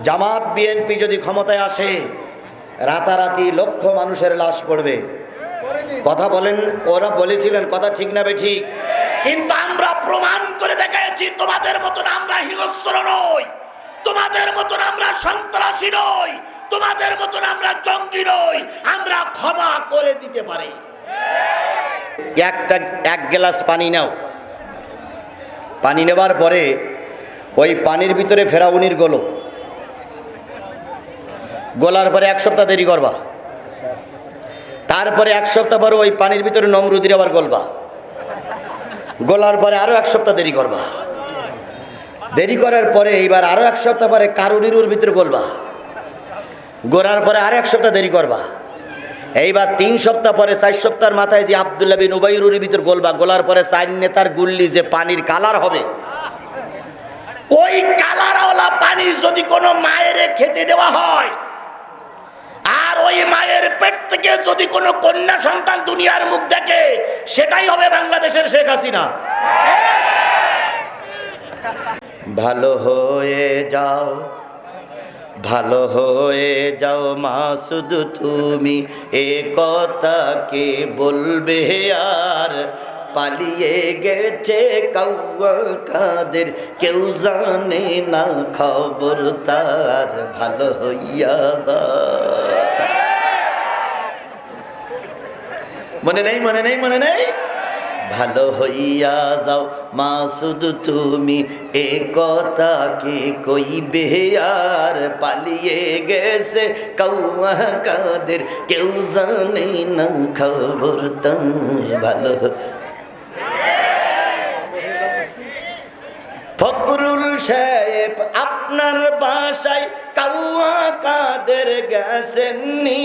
জামাত BNP যদি ক্ষমতায় আসে রাতারাতি লক্ষ মানুষের লাশ পড়বে। কথা বলেন, ওরা বলেছিলেন, কথা ঠিক না বেঠিক? কিন্তু আমরা প্রমাণ করে দেখাচ্ছি তোমাদের মতন আমরা হিংস্র নই, তোমাদের মতন আমরা সন্ত্রাসী নই, তোমাদের মতন আমরা জঙ্গি নই, আমরা ক্ষমা করে দিতে পারি। এক গ্লাস পানি নাও, পানি নেবার পরে ওই পানির ভিতরে ফেরাউনির গোলার পরে 1 সপ্তাহ দেরি করবা, তারপরে 1 সপ্তাহ পরে ওই পানির ভিতরে নমরুদির আবার গোলার পরে আরো 1 সপ্তাহ দেরি করবা, দেরি করার পরে এইবার আরো 1 সপ্তাহ পরে কারুনিরুর ভিতরে গোলার পরে আরো 1 সপ্তাহ দেরি করবা, এইবার 3 সপ্তাহ পরে 4 সপ্তাহের মাথায় যে আব্দুল্লাহ বিন উবাইরুর ভিতর গোলার পরে 4 নেতার গুল্লি যে পানির কালার হবে, ওই কালারওয়ালা পানি যদি কোনো মায়ের খেতে দেওয়া হয় আর ওই মায়ের পেট থেকে যদি কোনো কন্যা সন্তান দুনিয়ার মুখ দেখে, সেটাই হবে বাংলাদেশের শেখ হাসিনা। ভালো হয়ে যাও, ভালো হয়ে যাও মাসুদ তুমি, এ কথা কে বলবে আর? পালিয়ে গেছে কাউয়া কাদের, কেউ জানে না খবর তার, ভালো হইয়া যা। মনে নেই, মনে নেই, মনে নেই? ভালো হইয়া যাও মাসুদ তুমি, এ কথা কে কইবে আর? পালিয়ে গেছে কাউয়া কাদের, কেউ জানে না খবর তার, ভালো। ফখরুল সাহেব আপনার বাসায় কাউয়া কাদের গেছেননি,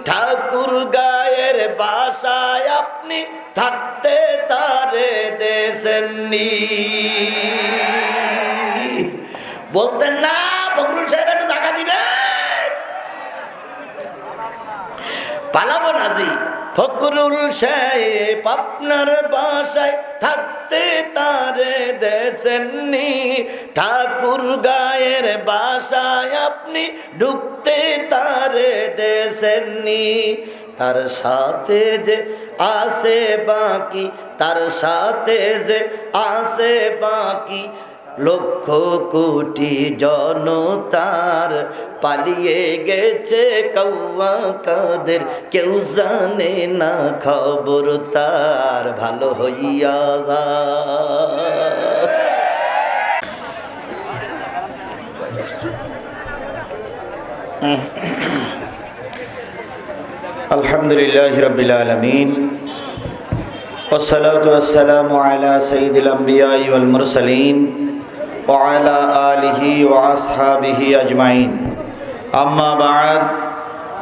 ঠাকুর গায়ের বাসায় আপনি থাকতে তারে দেশেননি। বলতেন না ফখরুল সাহেব একটু জায়গা দিবেন, পালাবো নাজি। ফখরুল সাহেব আপনার বাসায় থাকতে তারে দেশেননি, ঠাকুর গায়ের বাসায় আপনি ঢুকতে তারে দেশেননি। তার সাথে যে আসে বাকি, তার সাথে যে আসে বাকি লক্ষ কোটি জনতার, পালিয়ে গেছে কাউয়া কাদের, কেউ জানে না খবর তার, ভালো হইয়া যা। আলহামদুলিল্লাহ রাব্বিল আলামিন, ওয়াসসালাতু ওয়াসসালামু আলা সাইয়্যিদিল আমবিয়া ওয়াল মুরসালিন ওয়া আলা আলিহি ওয়া আসহাবিহি আজমাইন। আম্মা বা'দ,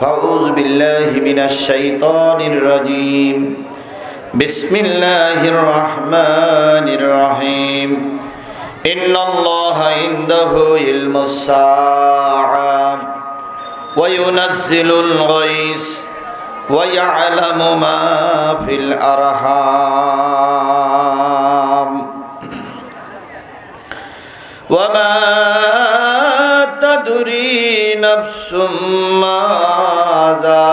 ফাউযু বিল্লাহি মিনাশ শাইতানির রাজীম। বিসমিল্লাহির রহমানির রহিম। ইন্নাল্লাহা ইনদাহু ইলমুস সাআ ওয়া ইউনাজ্জিলুল গায়স ওয়া ইয়া'লামু মা ফিল আরহাম ওয়া মা তাদরি নাফসুম মাযা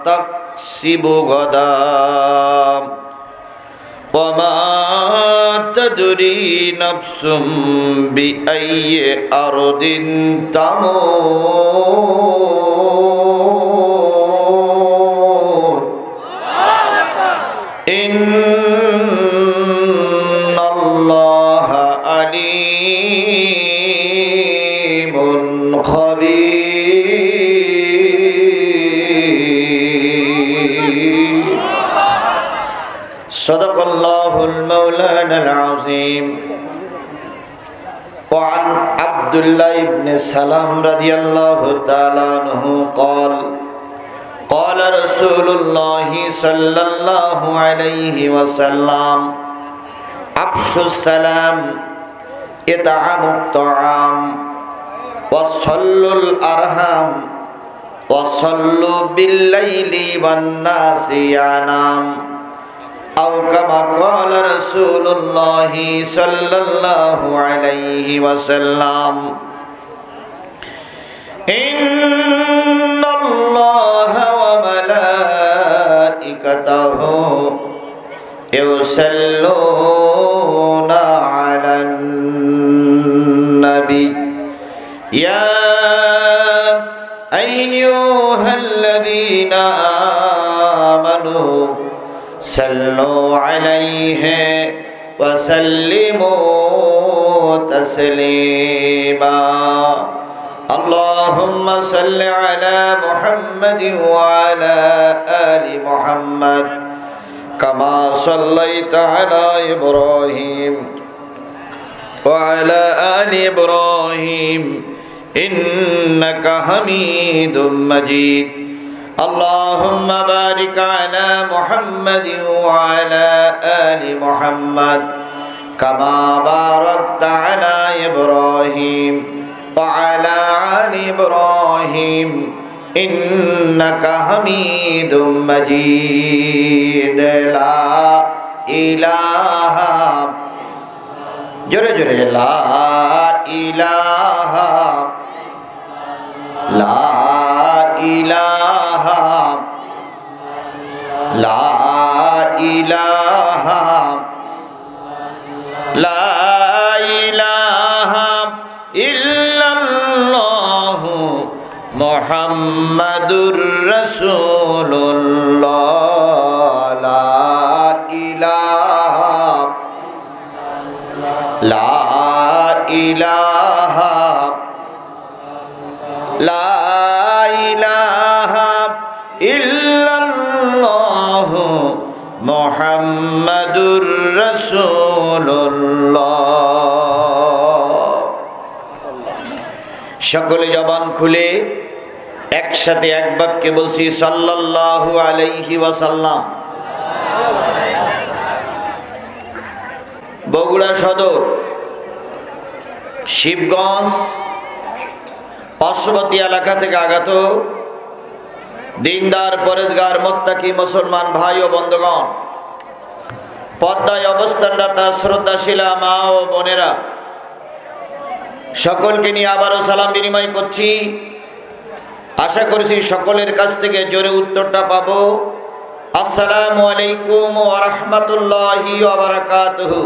তাকসিবু গাদা ওয়া মা তাদরি নাফসুম বিআইয়ি আরদিন তামুত। ইন্নাল্লাহা আলীমুন খাবীর। সাদাকাল্লাহুল মাওলানাল আযীম। وعن عبد الله بن سلام رضي الله تعالى عنه قال قال رسول الله صلى الله عليه وسلم أفشوا السلام إطعموا الطعام وصلوا الأرحام وصلوا بالليل والناس ينام أو كما قال رسول الله صلى الله عليه وسلم ইন্নাল্লাহা ওয়া মালাইকাতাহু ইউসাল্লুনা আলান নবী ইয়া আইয়ুহাল্লাযীনা আমানু সাল্লু আলাইহি ওয়া সাল্লিমু তাসলিমা আল্লাহুম্মা সাল্লি আলা মুহাম্মাদিন ওয়া আলা আলি মুহাম্মাদ কামা সাল্লাইতা আলা ইব্রাহিম ওয়া আলা আলি ইব্রাহিম ইন্নাকা হামিদুম মাজিদ আল্লাহুম্মা বারিক আলা মুহাম্মাদিন ওয়া আলা আলি মুহাম্মাদ কামা বারাকতা আলা ইব্রাহিম ওয়া আলা আলি ইব্রাহিম ইন্নাকা হামিদুম মাজিদ লা ইলাহা জোরে জোরে লা ইলাহা লা ইলাহা লা ইলাহা লা ইলাহা ইল্লাল্লাহু মুহাম্মাদুর রাসূলুল্লাহ লা ইলাহা লা ইলাহা লা ইলাহা ইল্লাল্লাহু মুহাম্মাদুর রাসূলুল্লাহ। সকলে জবান খুলে একসাথে এক বাক্যে বলছি সাল্লাল্লাহু আলাইহি ওয়াসাল্লাম। বগুড়া সদর শিবগঞ্জ পার্শ্ববর্তী এলাকা থেকে আগত দিনদার পরেজগার মোত্তাকি মুসলমান ভাই ও বন্ধুগণ, পদ্মায় অবস্থানরত শ্রদ্ধাশীলা মা ও বোনেরা, সকলকে নিয়ে আবারও সালাম বিনিময় করছি। আশা করছি সকলের কাছ থেকে জোরে উত্তরটা পাবো। আসসালামু আলাইকুম ওয়া রাহমাতুল্লাহি ওয়া বারাকাতুহু।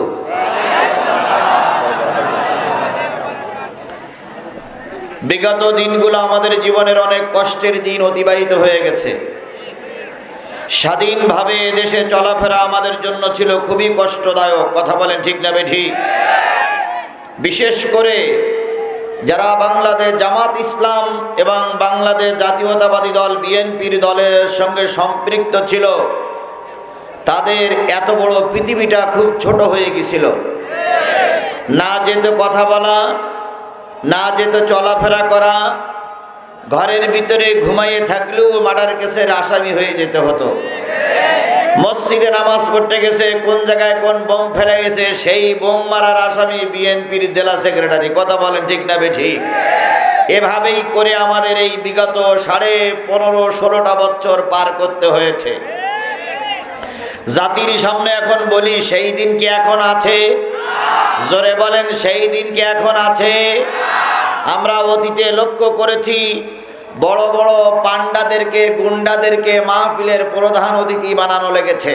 বিগত দিনগুলো আমাদের জীবনের অনেক কষ্টের দিন অতিবাহিত হয়ে গেছে। স্বাধীনভাবে দেশে চলাফেরা আমাদের জন্য ছিল খুবই কষ্টদায়ক। কথা বলেন ঠিক না বেঠিক? বিশেষ করে যারা বাংলাদেশ জামাত ইসলাম এবং বাংলাদেশ জাতীয়তাবাদী দল বিএনপির দলের সঙ্গে সম্পৃক্ত ছিল, তাদের এত বড় পৃথিবীটা খুব ছোট হয়ে গেছিল। না যেত কথা বলা, না যেত চলাফেরা করা, ঘরের ভিতরে ঘুমাইয়ে থাকলেও মার্ডার কেসের আসামি হয়ে যেতে হতো। মসজিদে নামাজ পড়তে গেছে, কোন জায়গায় কোন বোম ফেলে গেছে, সেই বোম মারার আসামি বিএনপির জেলা সেক্রেটারি। কথা বলেন ঠিক না বেঠিক? এভাবেই করে আমাদের এই বিগত 15.5-16টা বছর পার করতে হয়েছে। জাতির সামনে এখন বলি, সেই দিন কি এখন আছে? জোরে বলেন, সেই দিন কি এখন আছে? আমরা অতীতে লক্ষ্য করেছি, বড় বড় পান্ডাদেরকে, গুন্ডাদেরকে মাহফিলের প্রধান অতিথি বানানো লেগেছে।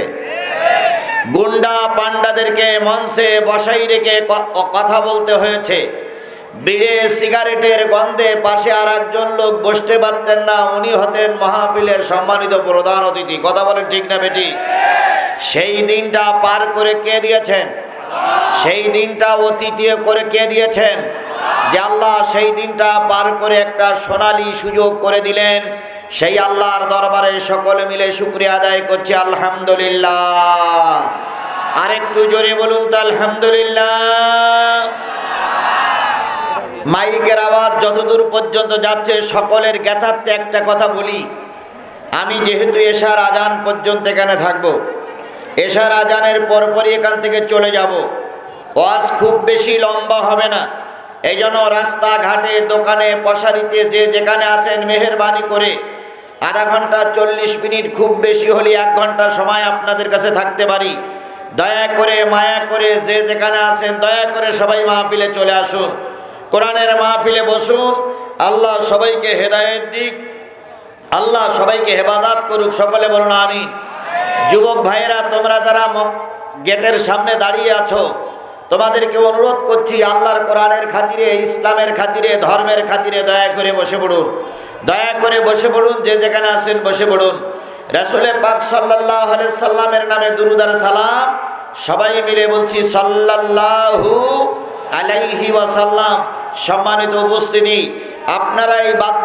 গুন্ডা পান্ডাদেরকে মঞ্চে বসাই রেখে কথা বলতে হয়েছে। বিড়ে সিগারেটের গন্ধে পাশে আর একজন লোক বসতে পারতেন না, উনি হতেন মাহফিলের সম্মানিত প্রধান অতিথি। কথা বলেন ঠিক না বেটি? সেই দিনটা পার করে কে দিয়েছেন? সেই দিনটা অতীতে করে কে দিয়েছেন? যে আল্লাহ সেই দিনটা পার করে একটা সোনালী সুযোগ করে দিলেন। সেই আল্লাহর দরবারে সকলে মিলে শুকরিয়া আদায় করছি, আলহামদুলিল্লাহ। আরেকটু জোরে বলুন তো আলহামদুলিল্লাহ। মাইকের আওয়াজ যতদূর পর্যন্ত যাচ্ছে সকলের জ্ঞাতার্থে একটা কথা বলি। আমি যেহেতু এশার আজান পর্যন্ত এখানে থাকবো, এশার আজানের পরপরই এখান থেকে চলে যাব। ওয়াজ খুব বেশি লম্বা হবে না, এই জন্য রাস্তাঘাটে, দোকানে, পশারিতে যে যেখানে আছেন মেহেরবানি করে আধা ঘন্টা 40 মিনিট, খুব বেশি হলে 1 ঘন্টা সময় আপনাদের কাছে থাকতে পারি। দয়া করে, মায়া করে যে যেখানে আছেন দয়া করে সবাই মাহফিলে চলে আসুন, কোরআনের মাহফিলে বসুন। আল্লাহ সবাইকে হেদায়েত দিক, আল্লাহ সবাইকে হেফাজত করুক, সকলে বলুন আমিন। যুবক ভাইয়েরা, তোমরা যারা গেটের সামনে দাঁড়িয়ে আছো, তোমাদেরকে অনুরোধ করছি, আল্লাহর কোরআনের খাতিরে, ইসলামের খাতিরে, ধর্মের খাতিরে দয়া করে বসে পড়ুন, দয়া করে বসে পড়ুন। যে যেখানে আছেন বসে পড়ুন। রাসূল পাক সাল্লাল্লাহু আলাইহি সাল্লামের নামে দুরূদ আর সালাম সবাই মিলে বলছি, সাল্লাল্লাহু আলাইহি ওয়াসাল্লাম। সম্মানিত উপস্থিতি, আপনারা এই বাদ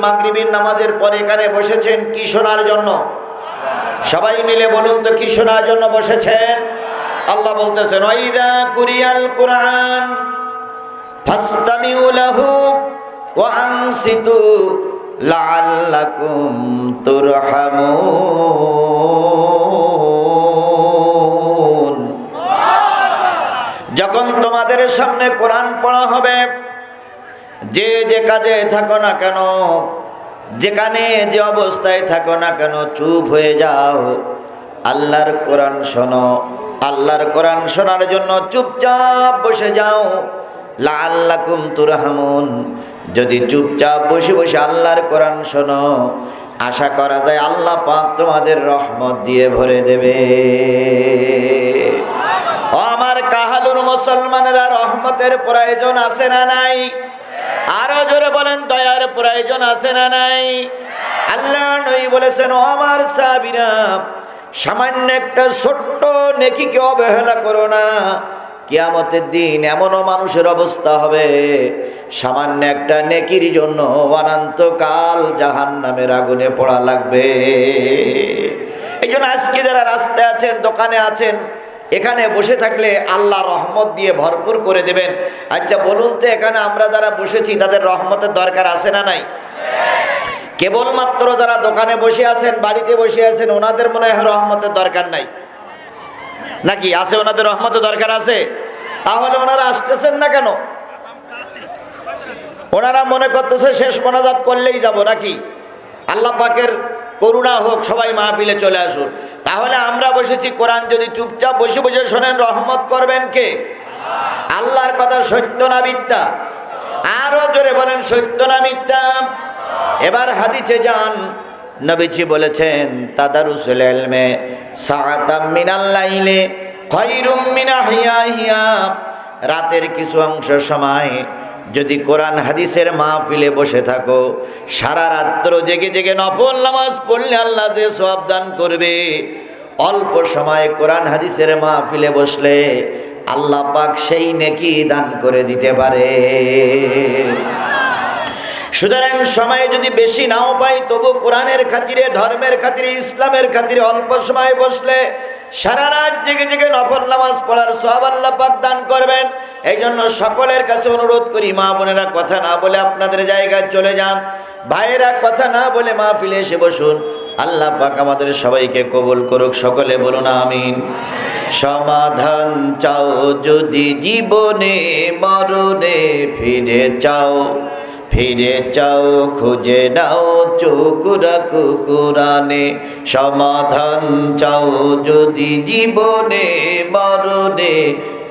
মাগরিবের নামাজের পরে এখানে বসেছেন কি শোনার জন্য? সবাই মিলে বলুন তো, কি শোনার জন্য বসেছেন? আল্লাহ বলতেছেন, ওয়াইদা কুরিয়াল কুরআন ফাসতামিউ লাহু ওয়া আনসিতু লাআল্লাকুম তুরহামুন। যখন তোমাদের সামনে কোরআন পড়া হবে, যে যে কাজে থাকো না কেন, যেখানে যে অবস্থায় থাকো না কেন, চুপ হয়ে যাও, আল্লাহর কোরআন শোনো। আল্লাহর কোরআন শোনার জন্য চুপচাপ বসে যাও। লাআল্লাকুম তুরহামুন। যদি চুপচাপ বসে বসে আল্লাহর কোরআন শোনো, আশা করা যায় আল্লাহ পাক তোমাদের রহমত দিয়ে ভরে দেবে। ও আমার কাহালুর মুসলমানেরা, রহমতের প্রয়োজন আছে না নাই? আরো জোরে বলেন, দয়ার প্রয়োজন আছে না নাই? আল্লাহ নবী বলেছেন, ও আমার সাহাবীরা, সামান্য একটা ছোট্ট নেকিকে অবহেলা করো না। কিয়ামতের দিন এমনও মানুষের অবস্থা হবে, সামান্য একটা নেকির জন্য অনন্তকাল জাহান্নামের আগুনে পোড়া লাগবে। এই জন্য আজকে যারা রাস্তায় আছেন, দোকানে আছেন, এখানে বসে থাকলে আল্লাহ রহমত দিয়ে ভরপুর করে দেবেন। আচ্ছা বলুন তো, এখানে আমরা যারা বসেছি তাদের রহমতের দরকার আছে না নাই? কেবলমাত্র যারা দোকানে বসে আছেন, বাড়িতে বসে আছেন, ওনাদের মনে হয় রহমতের দরকার নাই, নাকি আছে? ওনাদের রহমতের দরকার আছে। তাহলে ওনারা আসতেছেন না কেন? ওনারা মনে করতেছে শেষ মোনাজাত করলেই যাব, নাকি? আল্লাহ পাকের করুণা হোক, সবাই মাহফিলে চলে আসুন। তাহলে আমরা বসেছি, কোরআন যদি চুপচাপ বসে বসে শোনেন, রহমত করবেন কে? আল্লাহর কথা সত্য না মিথ্যা? আরো জোরে বলেন, সত্য না মিথ্যা? এবার হাদিসে যান, নবীজি বলেছেন, তাদারুসুল ইলমে সাআতাম মিনাল লাইলি খায়রুম মিন আহিয়াহিয়া। রাতের কিছু অংশ সময় যদি কোরআন হাদিসের মাহফিলে বসে থাকো, সারা রাত্র জেগে জেগে নফল নামাজ পড়লে আল্লাহ যে সওয়াব দান করবে, অল্প সময় কোরআন হাদিসের মাহফিলে বসলে আল্লাহ পাক সেই নেকি দান করে দিতে পারে। সুতরাং সময় যদি বেশি নাও পাই, তবু কোরআনের খাতিরে, ধর্মের খাতিরে, ইসলামের খাতিরে অল্প সময় বসলে সারা রাত জেগে জেগে নফল নামাজ পড়ার সওয়াব আল্লাহ পাক দান করবেন। এই জন্য সকলের কাছে অনুরোধ করি, মা বোনেরা কথা না বলে আপনাদের জায়গায় চলে যান, ভাইয়েরা কথা না বলে মাহফিলে এসে বসুন। আল্লাহ পাক আমাদের সবাইকে কবুল করুক, সকলে বলুন আমিন। সমাধান চাও যদি জীবনে, মরণে ফিরে চাও, ফিরে চাও খুঁজে নাও চোখ রাখো কোরআনে। সমাধান চাও যদি জীবনে, মরণে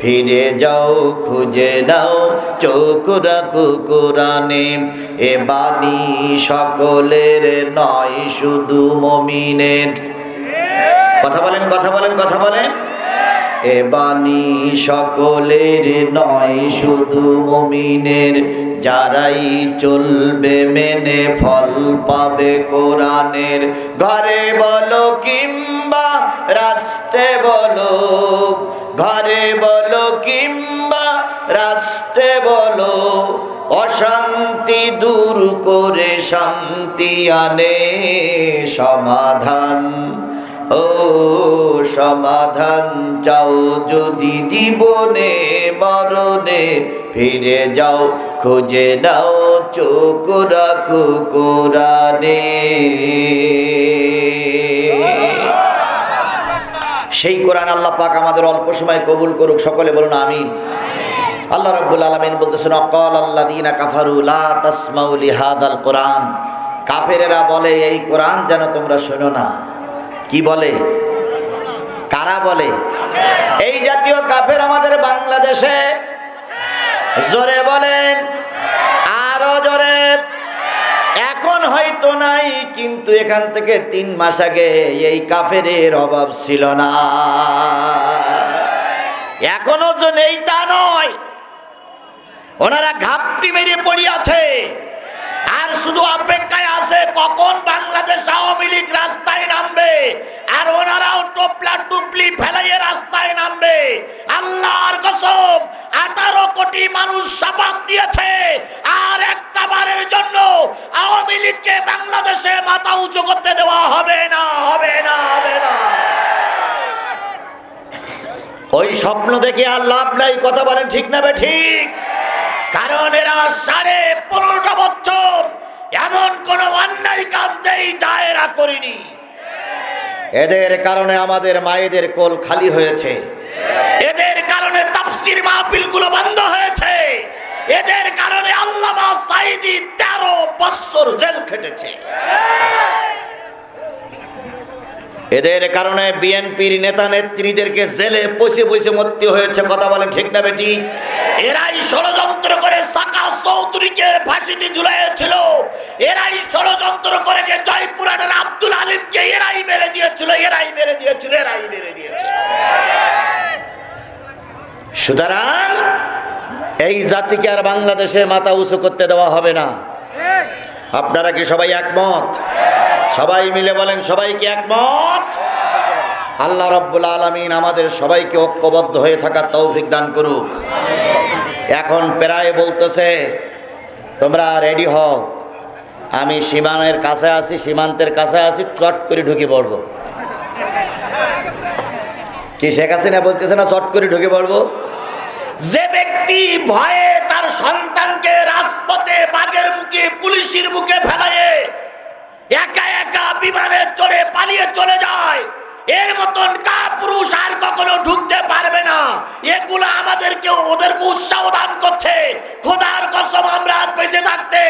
ফিরে যাও খুঁজে নাও চোখ রাখো কোরআনে। এ বাণী সকলের নয়, শুধু মুমিনের। কথা বলেন, কথা বলেন, কথা বলেন। এ বাণী সকলের নয়, শুধু মুমিনের। যারাই চলবে মেনে ফল পাবে কোরআনের। ঘরে বলো কিংবা রাস্তে বলো, ঘরে বলো কিংবা রাস্তে বলো, অশান্তি দূর করে শান্তি আনে সমাধান। ও সমাধান চাও যদি জীবনে, মরণে ফিরে যাও খুঁজে নাও চোখ রাখো কোরআনে। সেই কোরআন আল্লাহ পাক আমাদের অল্প সময় কবুল করুক, সকলে বলুন আমিন। আল্লাহ রাব্বুল আলামিন বলতেছেন, অকাল আল্লাযীনা কাফারু লা তাসমাউ লিহাদাল কোরআন। কাফেরেরা বলে, এই কোরআন যেন তোমরা শোনো না। কি বলে? কারা বলে? এই জাতীয় কাফের আমাদের বাংলাদেশে। জোরে বলেন, আরো জোরে। হয়তো নাই, কিন্তু এখান থেকে 3 মাস আগে এই কাফেরের অভাব ছিল না। এখনো যে নেই তা নয়, ওনারা ঘাপটি মেরে পড়ে আছে আর শুধু অপেক্ষায় আছে কখন বাংলাদেশ আওয়ামী লীগ রাস্তায় নামবে, আর ওনারাও টোপলা টুপলি ফেলাইয়ে রাস্তায় নামবে। আল্লাহর কসম, 18 কোটি মানুষ শপথ দিয়েছে আর একটা বারের জন্য আওয়ামী লীগকে বাংলাদেশে মাথা উঁচু করতে দেওয়া হবে না, হবে না, হবে না। ওই স্বপ্ন দেখে আর লাভ নাই, কথা বলেন ঠিক না বে ঠিক? কারণ এরা 15.5 বছর এমন কোন অন্যায় কাজ নেই যা এরা করেনি। এদের কারণে আমাদের মায়েদের কোল খালি হয়েছে, এদের কারণে তাফসীর মাহফিলগুলো বন্ধ হয়েছে, এদের কারণে আল্লামা সাঈদী 13 বছর জেল খেটেছে, এদের কারণে বিএনপির নেতা নেত্রীদেরকে জেলে বসে বসে মরতে হয়েছে, কথা বলেন ঠিক না বেঠিক? এরাই ষড়যন্ত্র করে সাকা চৌধুরীকে ফাঁসিতে ঝুলিয়েছিল, এরাই ষড়যন্ত্র করে যে জয়পুরহাটের আব্দুল আলিমকে এরাই মেরে দিয়েছিল, এরাই মেরে দিয়েছিল, এরাই মেরে দিয়েছিল। সুতরাং এই জাতিকে আর বাংলাদেশে মাথা উঁচু করতে দেওয়া হবে না। আপনারা কি সবাই একমত? সবাই মিলে বলেন, সবাই কি একমত? আল্লাহ রাব্বুল আলামিন আমাদের সবাইকে ঐক্যবদ্ধ হয়ে থাকার তৌফিক দান করুক। এখন প্রায় বলতেছে তোমরা রেডি হও, আমি সীমান্তের কাছে আছি, সীমান্তের কাছে আছি, চট করে ঢুকে পড়বো। কি শেখ হাসিনা বলতেছে না চট করে ঢুকে পড়বো? যে ব্যক্তি ভয়ে তার সন্তানকে রাজপথে বাঘের মুখে পুলিশের মুখে ফেলায়ে একা একা বিমানে চড়ে পালিয়ে চলে যায়, এর মতন কাপুরুষ আর কখনো ঢুকতে পারবে না। এগুলো আমাদেরকে ওদেরকে উৎসাহ দান করছে। খোদার কসম, আমরা বেঁচে থাকতে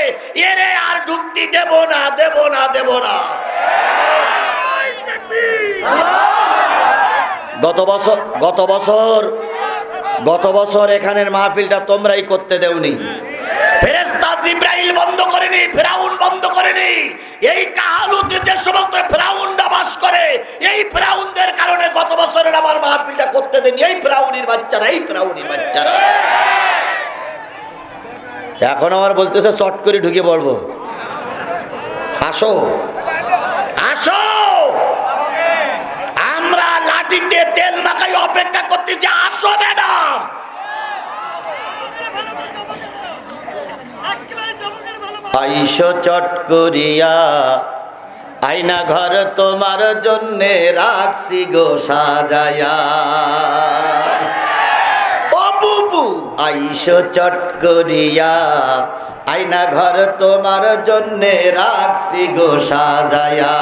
এরে আর ঢুকতে দেব না, দেব না, দেব না। গত বছর এখানের মাহফিলটা তোমরাই করতে দেওনি। ফেরেশতা জিবরাইল বন্ধ করেনি, ফিরাউন বন্ধ করেনি। এই কাহালুতে যে সমস্ত ফিরাউনরা বাস করে, এই ফিরাউনদের কারণে গত বছরের আমার মাহফিলটা করতে দেনি। এই ফিরাউনির বাচ্চারা, এই ফিরাউনির বাচ্চারা এখন আমার বলতেছে চট করে ঢুকে পড়বো। আসো, আসো, আমরা লাঠিতে তেল মাখাই অপেক্ষা করতেছি। আসো ম্যাডাম, আইসো চট করিয়া, আয়না ঘর তোমার জন্যে রাখছি গো সাজায়া। ও বুবু, আইসো চট করিয়া, আয়না ঘর তোমার জন্যে রাখছি গো সাজায়া।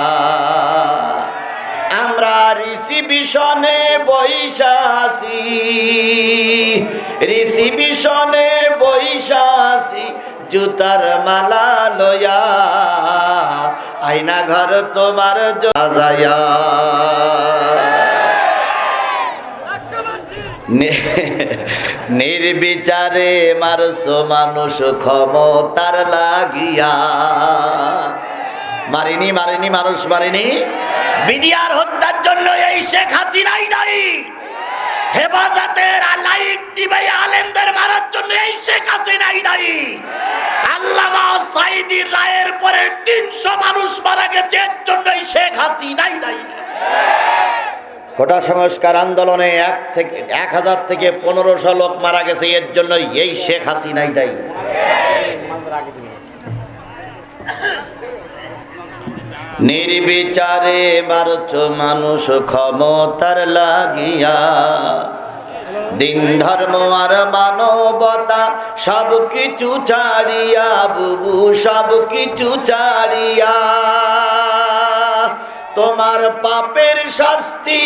আমরা রিসিবিশনে বইসা আছি, রিসিবিশনে বইসা আছি, জুতার মালা লয়া, আয়না ঘর তোমার সাজায়া। নির্বিচারে মারছো মানুষ ক্ষমতার লাগিয়া। মারিনি, মারিনি, মানুষ মারিনি। বিডিআর হত্যার জন্য এই শেখ হাসিনাই দায়ী। হেফাজতের লাইট নিবে আলেমদের মারার জন্য এই শেখ হাসিনাই দায়ী। আল্লামা সাঈদীর রায়ের পরে 300 মানুষ মারা গেছে, এর জন্য এই শেখ হাসিনাই দায়ী। কোটা সংস্কার আন্দোলনে 1000 থেকে 1500 লোক মারা গেছে, এর জন্য এই শেখ হাসিনাই দায়ী। নির্বিচারে মারছো মানুষ ক্ষমতার লাগিয়া। দিন ধর্ম আর মানবতা সব কিছু ছাড়িয়া, বুবু সব কিছু ছাড়িয়া, তোমার পাপের শাস্তি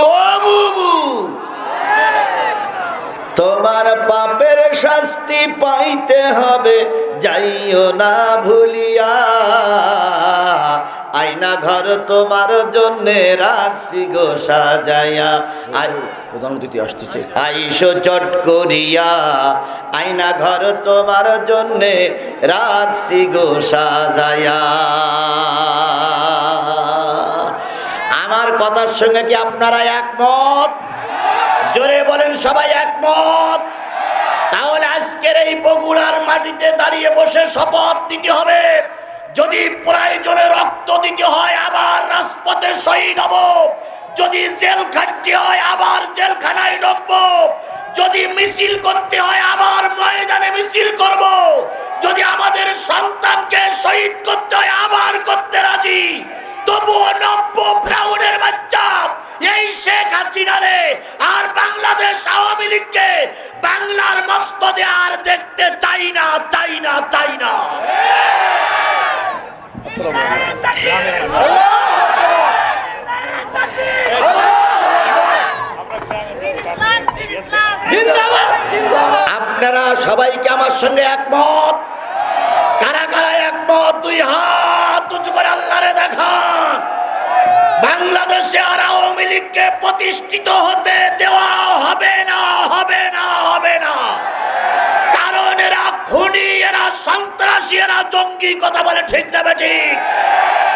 ও বুবু, তোমার পাপের শাস্তি পাইতে হবে, যাইও না ভুলিয়া। আয়না ঘর তোমার জন্যে রাখছি গো সাজায়া। প্রধানমন্ত্রী আসতেছে, আইসো চট করিয়া আয়না ঘর তোমার জন্যে রাখছি গো সাজায়া। আমার কথার সঙ্গে কি আপনারা একমত? জোরে বলেন সবাই একমত? তাহলে আজকের এই বগুড়ার মাটিতে দাঁড়িয়ে বসে শপথ দিতে হবে, যদি প্রয়োজনে রক্ত দিতে হয় আবার রাজপথে শহীদ হব, যদি জেল খাটতে হয় আবার জেলখানায় ঢুকবো, যদি মিছিল করতে হয় আবার ময়দানে মিছিল করব, যদি আমাদের সন্তানকে শহীদ করতে হয় আবার করতে রাজি। তবুও 90 ফ্রাউনের বাচ্চা এই শেখ হাসিনারে আর বাংলাদেশ আওয়ামী লীগকে বাংলার মস্তদে আর দেখতে চাই না, চাই না, চাই না। আপনারা সবাইকে আমার সঙ্গে একমত? কারা কারা একমত? 2 হাত উঁচু করে আল্লাহরে দেখান। বাংলাদেশে আর আওয়ামী লীগকে প্রতিষ্ঠিত হতে দেওয়া হবে না, হবে না, হবে না। কারণ এরা খুনি, এরা সন্ত্রাসী, এরা জঙ্গি। কথা বলে ঠিক না বেঠিক?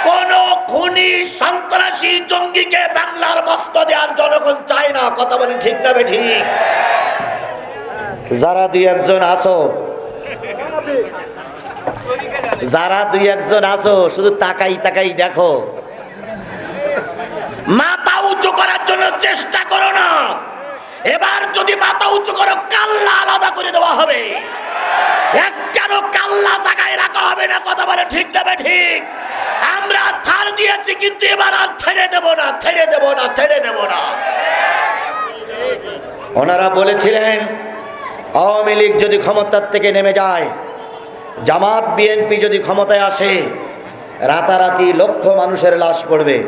কোন খুনি, সন্ত্রাসী, জঙ্গিকে বাংলার মস্তদে আর জনগণ চায় না। কথা বলেন ঠিক না বেঠিক? যারা 2-1 আছো, যারা 2-1 আছো শুধু তাকাই তাকাই দেখো, মাথা উঁচু করার জন্য চেষ্টা করো না। এবার যদি মাথা উঁচু করো কাল্লা আলাদা করে দেওয়া হবে, একটারও কাল্লা জায়গায় রাখা হবে না। কথা বলে ঠিক না ঠিক? আমরা ছাড় দিয়েছি কিন্তু এবার আর ছেড়ে দেব না, ছেড়ে দেব না, ছেড়ে দেব না। ওনারা বলেছিলেন আওয়ামী লীগ যদি ক্ষমতার থেকে নেমে যায়, জামাত বিএনপি যদি ক্ষমতায় আসে, রাতারাতি লক্ষ মানুষের লাশ পড়বে।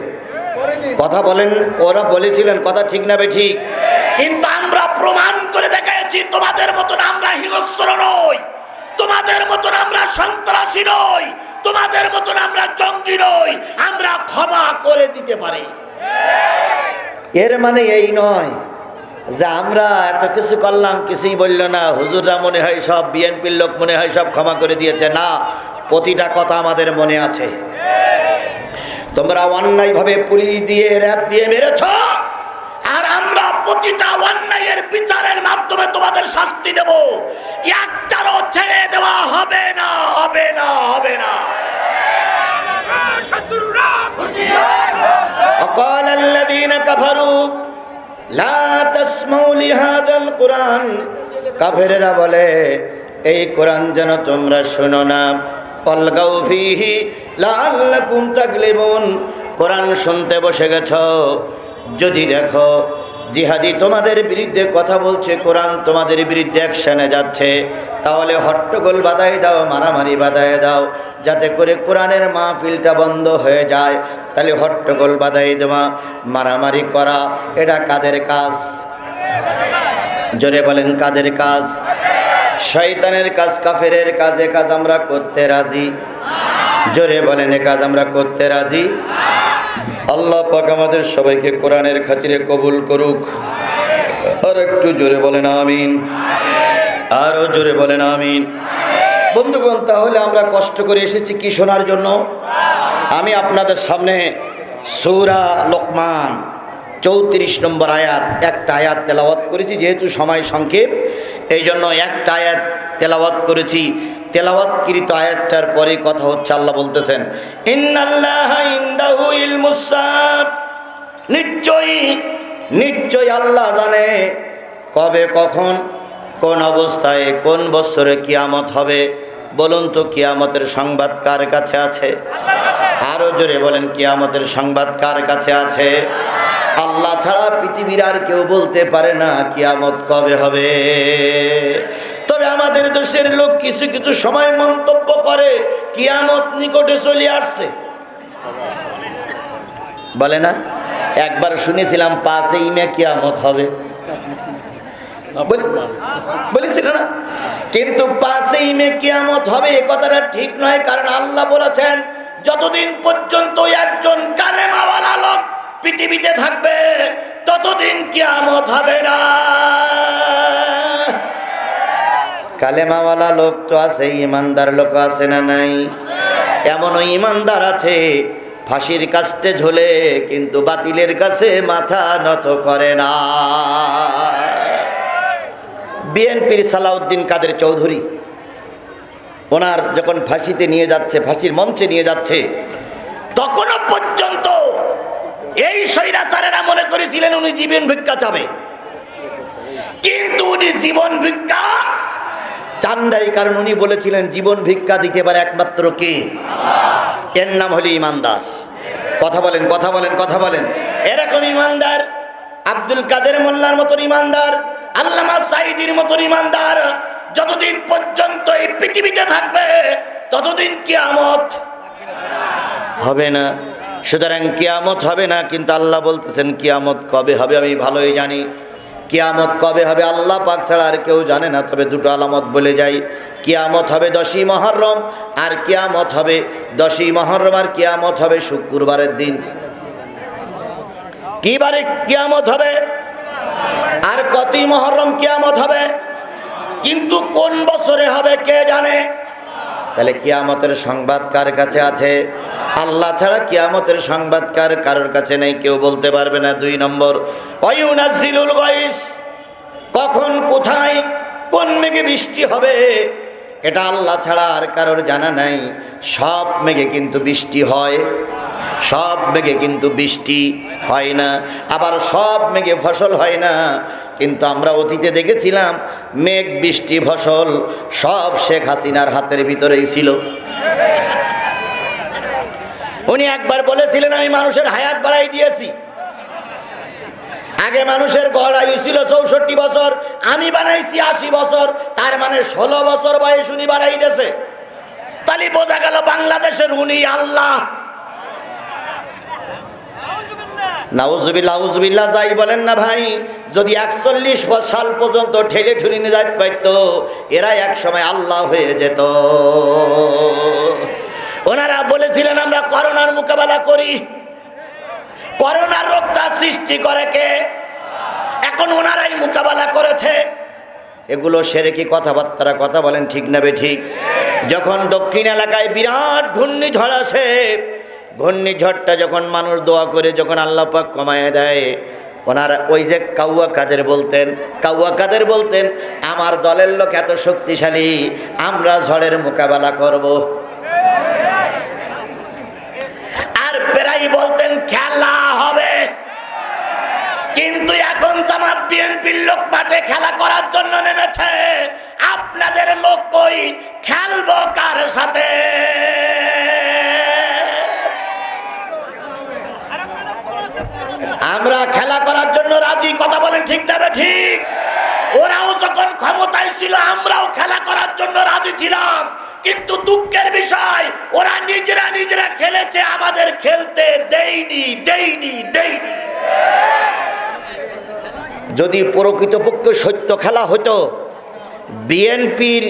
কথা বলেন, ওরা বলেছিলেন। কথা ঠিক না ঠিক? কিন্তু আমরা প্রমাণ করে দেখাচ্ছি তোমাদের মতন আমরা হিংস্র নই, তোমাদের মতন আমরা সন্ত্রাসী নই, তোমাদের মতন আমরা জঙ্গি নই। আমরা ক্ষমা করে দিতে পারি। এর মানে এই নয় যে আমরা এত কিছু করলাম কিছুই বলল না, হুজুররা মনে হয় সব, বিএনপির লোক মনে হয় সব ক্ষমা করে দিয়েছে। না, প্রতিটা কথা আমাদের মনে আছে। তোমরা অন্যায়ভাবে পুলিশ দিয়ে, র‍্যাব দিয়ে মেরেছ, আর আমরা প্রতিটা অন্যায়ের বিচারের মাধ্যমে তোমাদের শাস্তি দেব। একটারও ছেড়ে দেওয়া হবে না, হবে না, হবে না। وقال الذين كفروا لا تسمعوا لهذا القرآن। কাফেররা বলে এই কোরআন যেন তোমরা শোনো না। অলগাউ ফিহি লাআল্লাকুম তাগলিবুন। কোরআন শুনতে বসে গেছো, যদি দেখো জিহাদি তোমাদের বিরুদ্ধে কথা বলছে, কোরআন তোমাদের বিরুদ্ধে অ্যাকশনে যাচ্ছে, তাহলে হট্টগোল বাঁধায় দাও, মারামারি বাঁধায় দাও, যাতে করে কোরআনের মাহফিলটা বন্ধ হয়ে যায়। তাহলে হট্টগোল বাঁধাই দেওয়া, মারামারি করা, এটা কাদের কাজ? জোরে বলেন কাদের কাজ? শয়তানের কাজ, কাফেরের কাজ। এ কাজ আমরা করতে রাজি? জোরে বলেন এ কাজ আমরা করতে রাজি? আল্লাহ পাক আমাদের সবাইকে কোরআনের খাতিরে কবুল করুক। আর একটু জোরে বলেন আমিন, আরো জোরে বলেন আমিন। বন্ধুগণ, তাহলে আমরা কষ্ট করে এসেছি কি শোনার জন্য? আমি আপনাদের সামনে সূরা লোকমান 34 নম্বর আয়াত, একটা আয়াত তেলাওয়াত করেছি। যেহেতু সময় সংক্ষেপ, এই জন্য একটা আয়াত তেলাওয়াত করেছি। তেলাওয়াতকৃত আয়াতটার পরে কথা হচ্ছে, আল্লাহ বলতেছেন ইন্নাল্লাহা ইনদাহু ইলমুস সাআত। নিশ্চয়ই, নিশ্চয়ই আল্লাহ জানে কবে, কখন, কোন অবস্থায়, কোন বছরে কিয়ামত হবে। বলুন তো কিয়ামতের সংবাদ কার কাছে আছে? আরো জোরে বলেন কিয়ামতের সংবাদ কার কাছে আছে? আল্লাহ ছাড়া পৃথিবীর আর কেউ বলতে পারে না কিয়ামত কবে হবে। তবে আমাদের দেশের লোক কিছু কিছু সময় মন্তব্য করে কিয়ামত নিকটে চলে আসছে, বলে না? একবার শুনেছিলাম 5 মে কিয়ামত হবে, বলেছিল না? কিন্তু 5 মে কিয়ামত হবে এ কথাটা ঠিক নয়। কারণ আল্লাহ বলেছেন যতদিন পর্যন্ত একজন কালেমাওয়ালা লোক পৃথিবীতে থাকবে ততদিন কিয়ামত হবে না। কালেমাওয়ালা লোক তো আছে, ইমানদার লোক আছে না নাই? এমনও ইমানদার আছে ফাঁসির কাস্টে ঝোলে কিন্তু বাতিলের কাছে মাথা নত করে না। বিএনপির সালাউদ্দিন কাদের চৌধুরী, ওনার যখন ফাঁসিতে নিয়ে যাচ্ছে, ফাঁসির মঞ্চে নিয়ে যাচ্ছে, তখনও পর্যন্ত এই স্বৈরাচারেরা মনে করেছিলেন উনি জীবন ভিক্ষা চাবে, কিন্তু উনি জীবন ভিক্ষা চান নাই। কারণ উনি বলেছিলেন জীবন ভিক্ষা দিতে পারে একমাত্র কে? এর নাম হলো ইমানদার। কথা বলেন, কথা বলেন, কথা বলেন। এরকম ইমানদার আব্দুল কাদের মোল্লার মতন ইমানদার, আল্লামা সাঈদীর মতন ইমানদার যতদিন পর্যন্ত এই পৃথিবীতে থাকবে ততদিন কিয়ামত হবে না। সুতরাং কিয়ামত হবে না, কিন্তু আল্লাহ বলতেছেন কিয়ামত কবে হবে আমি ভালোই জানি। কিয়ামত কবে হবে আল্লাহ পাক ছাড়া আর কেউ জানে না। তবে দুটো আলামত বলে যাই, কিয়ামত হবে 10ই মুহররম, আর কিয়ামত হবে 10ই মুহররম, আর কিয়ামত হবে শুক্রবারের দিন। কি বারে কিয়ামত হবে? আর কতই মুহররম কিয়ামত হবে, কিন্তু কোন বছরে হবে কে জানে? তাহলে কিয়ামতের সংবাদ কার কাছে আছে? আল্লাহ ছাড়া কিয়ামতের সংবাদ কারোর কাছে নেই, কেউ বলতে পারবে না। 2 নম্বর, ওয়ায়ুনাজ্জিলুল গায়স, কখন কোথায় কোন মেঘে বৃষ্টি হবে এটা আল্লাহ ছাড়া আর কারোর জানা নাই। সব মেঘে কিন্তু বৃষ্টি হয়, সব মেঘে কিন্তু বৃষ্টি হয় না, আবার সব মেঘে ফসল হয় না। কিন্তু আমরা অতীতে দেখেছিলাম মেঘ, বৃষ্টি, ফসল সব শেখ হাসিনার হাতের ভিতরেই ছিল। উনি একবার বলেছিলেন আমি মানুষের হায়াত বাড়াই দিয়েছি। আগে মানুষের গড় আয়ু ছিল 64 বছর, আমি বানাইছি 80 বছর, তার মানে 16 বছর বয়স উনি বাড়াই দিয়েছে। তাহলে বোঝা গেল বাংলাদেশের উনি আল্লাহ। নাউজুবিল্লাহ, নাউজুবিল্লাহ যাই বলেন না ভাই, যদি 41 সাল পর্যন্ত ঠেলে ঠুলি নিয়ে যাইতে পারতো, এরা এক সময় আল্লাহ হয়ে যেত। ওনারা বলেছিলেন আমরা করোনার মোকাবেলা করি, করোনার রোগটা সৃষ্টি করে কে? এখন ওনারাই মোকাবেলা করেছে। এগুলো সেরেকি কথাবার্তা, কথা বলেন ঠিক না বেঠিক? যখন দক্ষিণ এলাকায় বিরাট ঘূর্ণিঝড় আসে, ঘূর্ণিঝড়টা যখন মানুষ দোয়া করে যখন আল্লাহ পাক কমায় দেয়, ওনারা ওই যে কাউয়া কাদের বলতেন, কাউয়া কাদের বলতেন আমার দলের লোক এত শক্তিশালী, আমরা ঝড়ের মোকাবেলা করব। আর প্রায় বলতেন খেলা হবে। কিন্তু এখন জামাত বিএনপির লোক মাঠে খেলা করার জন্য নেমেছে। আপনাদের লোক কই? খেলবো কার সাথে? আমরা খেলা করার জন্য রাজি, কথা বলেন ঠিক না ঠিক? ওরাও যখন ক্ষমতায় ছিল আমরাও খেলা করার জন্য রাজি ছিলাম, কিন্তু দুঃখের বিষয় ওরা নিজেরা খেলেছে, আমাদের খেলতে দেয়নি। যদি প্রকৃতপক্ষে সত্য খেলা হতো, বিএনপির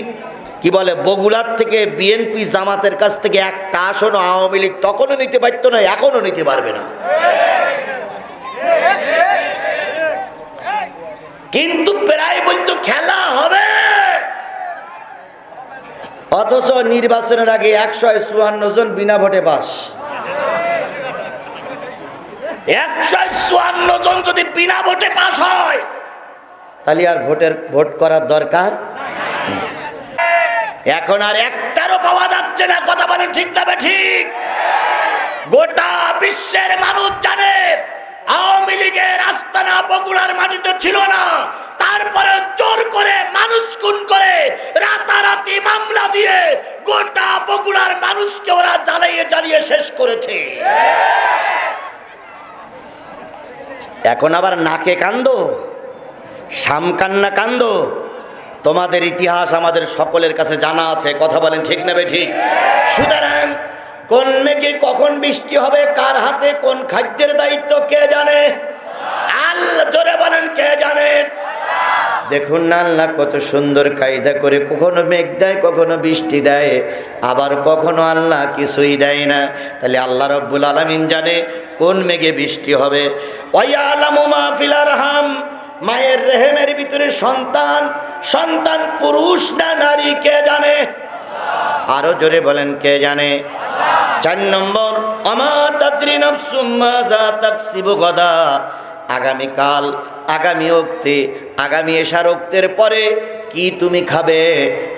কি বলে বগুড়ার থেকে বিএনপি জামাতের কাছ থেকে একটা আসনও আওয়ামী লীগ তখনও নিতে পারত না, এখনো নিতে পারবে না। কিন্তু প্রায় বলতো খেলা হবে, অথচ নির্বাচনের আগে 154 জন বিনা ভোটে পাস। 154 জন যদি বিনা ভোটে পাস হয়, তাহলে আর ভোট করার দরকার। এখন আর একটারও পাওয়া যাচ্ছে না, কথা বলেন ঠিক না ঠিক? গোটা বিশ্বের মানুষ জানে আওয়ামী লীগের আস্তানা বগুড়ার মাটিতে ছিল না, তারপরে জোর করে মানুষ খুন করে রাতারাতি মামলা দিয়ে গোটা বগুড়ার মানুষকে ওরা জ্বালিয়ে শেষ করেছে। এখন আবার নাকে কান্দো, সামকান্না কান্দো। তোমাদের ইতিহাস আমাদের সকলের কাছে জানা আছে, কথা বলেন ঠিক না ঠিক? সুতরাং কোন মেঘে কখন বৃষ্টি হবে, কার হাতে কোন খাদ্যের দায়িত্ব কে জানে? আল্লাহ। জোরে বলেন কে জানে? দেখুন না আল্লাহ কত সুন্দর কায়দা করে, কখনো মেঘ দেয়, কখনো বৃষ্টি দেয়, আবার কখনো আল্লাহ কিছুই দেয় না। তাহলে আল্লাহ রব্বুল আলামিন জানে কোন মেঘে বৃষ্টি হবে। ওয়ায়ালামু মা ফিল আরহাম, মায়ের রেহেমের ভিতরে সন্তান, সন্তান পুরুষ না নারী কে জানে? আরো জোরে বলেন কে জানে? 4 নম্বর, আমা তাদরি নাফসুম মাযা তাকসিবু গাদা, আগামীকাল, আগামী ওক্তে, আগামী এশার ওক্তের পরে কি তুমি খাবে,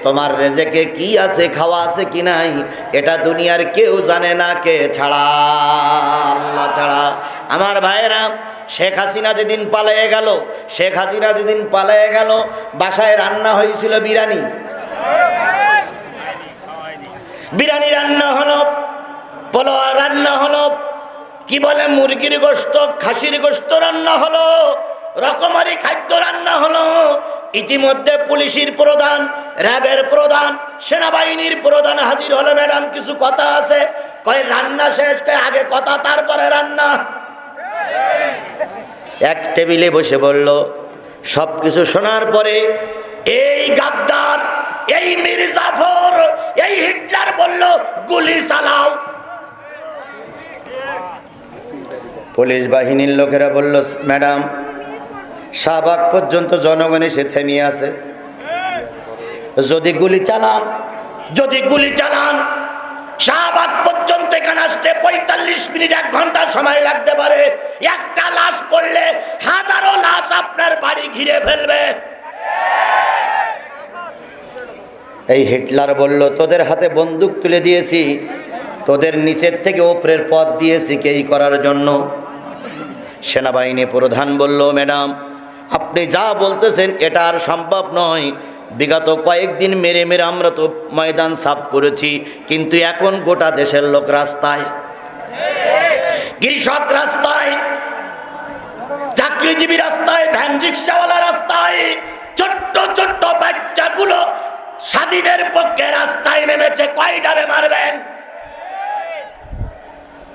তোমার রেজেকে কি আছে, খাওয়া আছে কি নাই, এটা দুনিয়ার কেউ জানে না, কে ছাড়া? আল্লাহ ছাড়া। আমার ভাইয়েরা, শেখ হাসিনা যেদিন পালিয়ে গেল, শেখ হাসিনা যেদিন পালিয়ে গেল, বাসায় রান্না হয়েছিল বিরিয়ানি, বিরিয়ানি রান্না হলো, পোলাও রান্না হলো, কি বলে মুরগির গোশত, খাসির গোশত রান্না হলো, রকমারি খাদ্য রান্না হলো। ইতিমধ্যে পুলিশের প্রধান, র্যাবের প্রধান, সেনাবাহিনীর প্রধান হাজির হলো। ম্যাডাম কিছু কথা আছে, কয় রান্না শেষ, কয় আগে কথা তারপরে রান্না। এক টেবিলে বসে বলল, সব কিছু শোনার পরে এই গাদ্দার, এই মীর জাফর, এই হিটলার বলল গুলি চালাও। পুলিশ বাহিনীর লোকেরা বলল, ম্যাডাম শাহবাগ পর্যন্ত জনগণ এসে থেমে আছে, যদি গুলি চালান, যদি গুলি চালান, শাহবাগ পর্যন্ত এখানে আসতে 45 মিনিট 1 ঘন্টা সময় লাগতে পারে। একটা লাশ পড়লে হাজারো লাশ আপনার বাড়ি ঘিরে ফেলবে। এই হিটলার বলল, তোদের হাতে বন্দুক তুলে দিয়েছি, তোদের নিচের থেকে উপরের পথ দিয়েছি এই করার জন্য। সেনাবাহিনী প্রধান বলল, ম্যাডাম আপনি যা বলতেছেন এটা আর সম্ভব নয়, বিগত কয়েকদিন মেরে মেরে আমরা তো ময়দান সাফ করেছি, কিন্তু এখন গোটা দেশের লোক রাস্তায়, কৃষক রাস্তায়, চাকরিজীবী রাস্তায়, ভ্যান রিক্সাওয়ালা রাস্তায়, ছোট্ট ছোট্ট বাচ্চাগুলো স্বাধীনের পক্ষে রাস্তায় নেমেছে, কয়টারে মারবেন?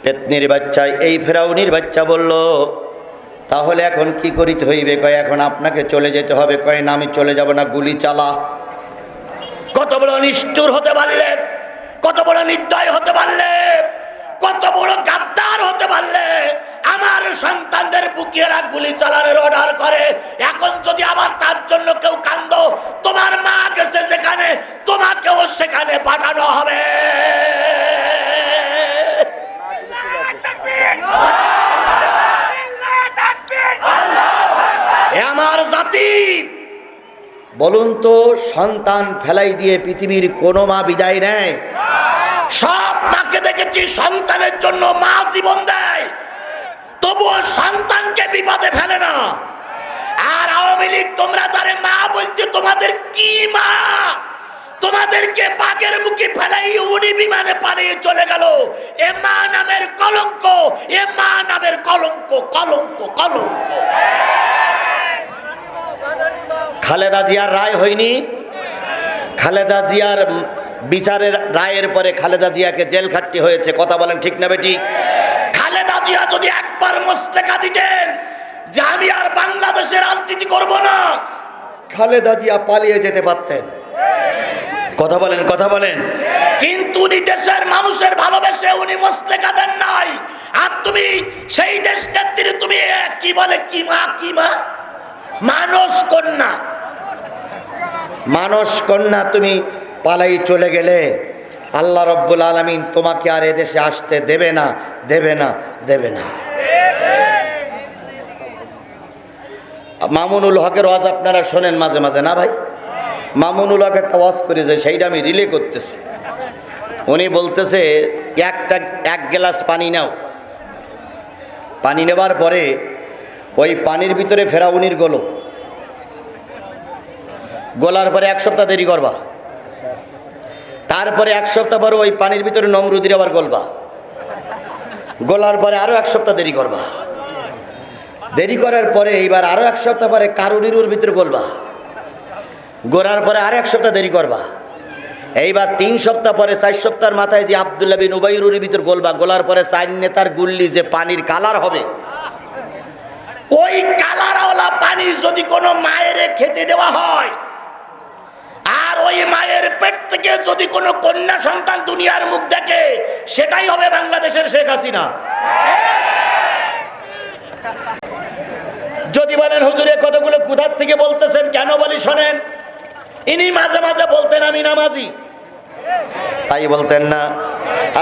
পেতনির বাচ্চা, এই ফেরাউনির বাচ্চা বলল, তাহলে এখন কি করিতে হইবে? কয় এখন আপনাকে চলে যেতে হবে। কয় না আমি চলে যাব না, গুলি চালা। কত বড় নিষ্ঠুর হতে পারলে, কত বড় নির্দয় হতে পারলে, কত বড় গাদ্দার হতে পারলে আমার সন্তানদের বুকিয়েরা গুলি চালানোর অর্ডার করে। এখন যদি আবার তার জন্য কেউ কান্দো, তোমার মা গেছে যেখানে, তোমাকেও সেখানে পাঠানো হবে। আমার জাতি, বলুন তো, সন্তান ফেলাই দিয়ে পৃথিবীর কোন মা বিদায় নেয়? সব মাকে দেখেছি সন্তানের জন্য মা জীবন দেয়, তবুও সন্তানকে বিপদে ফেলে না। আর আওয়ামী লীগ, তোমরা যারে মা বলতে, তোমাদের কি মা? তোমাদেরকে বাঘের মুখে ফেলাই উনি বিমানে পালিয়ে চলে গেল। এ মা নামের কলঙ্ক, এ মা নামের কলঙ্ক, কলঙ্ক, কলঙ্ক। খালেদা জিয়ার রায় হয়নি, খালেদা জিয়ার বিচারের রায়ের পরে খালেদা জিয়াকে জেল খাটতে হয়েছে। কথা বলেন ঠিক না বেঠিক? খালেদা জিয়া যদি একবার মুস্তেকা দিতেন যে আমি আর বাংলাদেশে রাজনীতি করব না, খালেদা জিয়া পালিয়ে যেতে পারতেন। কথা বলেন, কথা বলেন। কিন্তু উনি দেশের মানুষের ভালোবেসে উনি মুস্তেকা দেন নাই। আর তুমি সেই দেশ নেত্রী, তুমি কি বলে, কি মা, কি মা, মানস কন্যা, মানস কন্যা, তুমি পালাই চলে গেলে আল্লাহ রব্বুল আলামিন তোমাকে আর এদেশে আসতে দেবে না, দেবে না, দেবে না। মামুনুল হকের ওয়াজ আপনারা শোনেন মাঝে মাঝে না ভাই? মামুনুল হক একটা ওয়াজ করে যায়, সেইটা আমি রিলে করতেছি। উনি বলতেছে, এক গ্লাস পানি নাও, পানি নেবার পরে ওই পানির ভিতরে ফেরাউনির গোলো, গোলার পরে 1 সপ্তাহ দেরি করবা, তারপরে 1 সপ্তাহ পরে ওই পানির ভিতরে নমরুদির আবার গলবা, গোলার পরে আরো 1 সপ্তাহ দেরি করবা, দেরি করার পরে এইবার আরো 1 সপ্তাহ পরে কারুনিরুর ভিতরে গলবা, গোলার পরে আরো 1 সপ্তাহ দেরি করবা, এইবার 3 সপ্তাহ পরে 4 সপ্তাহের মাথায় যে আব্দুল্লাহ বিন উবাইরুর ভিতর গলবা, গোলার পরে 4 নেতার গুল্লি যে পানির কালার হবে, ওই কালারওয়ালা পানি যদি কোনো মায়ের খেতে দেওয়া হয়, আর ওই মায়ের পেট থেকে যদি কোনো কন্যা সন্তান দুনিয়ার মুখ দেখে, সেটাই হবে বাংলাদেশের শেখ হাসিনা। যদি বলেন হুজুর এই কথাগুলো কোথা থেকে বলতেছেন, কেন বলি শোনেন। ইনি মাঝে মাঝে বলতেন আমি নামাজি, তাই বলতেন না।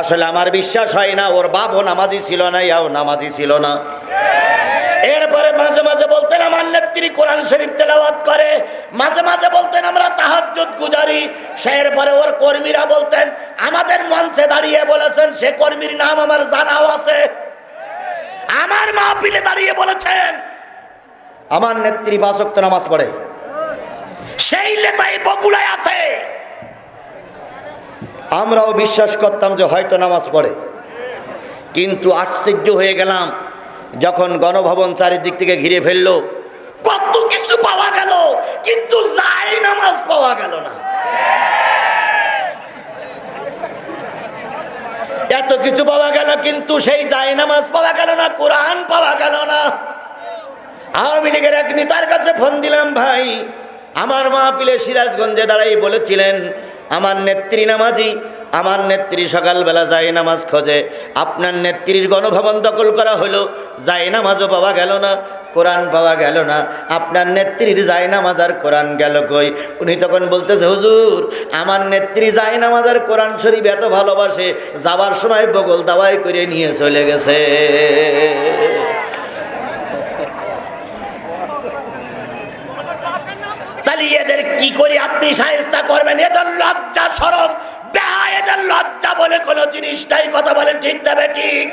আসলে আমার বিশ্বাস হয় না ওর বাপও নামাজি ছিল না, ইয়াও নামাজি ছিল না। এরপরে মাঝে মাঝে বলতেন আমার নেত্রী কোরআন শরীফ তেলাওয়াত করে, মাঝে মাঝে বলতেন আমরা তাহাজ্জুদ গুজারি। এরপরে ওর কর্মীরা বলতেন, আমাদের মঞ্চে দাঁড়িয়ে বলেছেন, সে কর্মীর নাম আমার জানাও আছে, আমার মাহফিলে দাঁড়িয়ে বলেছেন আমার নেত্রী 5 ওয়াক্ত নামাজ পড়ে, সেই লেতাই বগুড়ায় আছে। আমরাও বিশ্বাস করতাম যে হয়তো নামাজ পড়ে, কিন্তু আশ্চর্য হয়ে গেলাম যখন গণভবন চারিদিক থেকে ঘিরে ফেললো। কত কিছু পাওয়া গেল, কিন্তু যায় নামাজ পাওয়া গেল না। এত কিছু পাওয়া গেল, কিন্তু সেই যায় নামাজ পাওয়া গেল না, কোরআন পাওয়া গেল না। আওয়ামী লীগের এক নেতার কাছে ফোন দিলাম, ভাই আমার মাহফিলে সিরাজগঞ্জে দাঁড়াই বলেছিলেন আমার নেত্রী নামাজি, আমার নেত্রী সকালবেলা যায় নামাজ খোঁজে, আপনার নেত্রীর গণভবন দখল করা হলো, যায় নামাজও পাওয়া গেল না, কোরআন পাওয়া গেল না, আপনার নেত্রীর যায় নামাজ আর কোরআন গেল কই? উনি তখন বলতেছে, হুজুর আমার নেত্রী যায় নামাজ আর কোরআন শরীফ এত ভালোবাসে, যাওয়ার সময় বগল দাওয়াই করে নিয়ে চলে গেছে। এদের কি করে আপনি শায়েস্তা করবেন? এদের লজ্জা শরম বেহায়া, এদের লজ্জা বলে কোনো জিনিস নাই। কথা বলেন ঠিক না বেঠিক?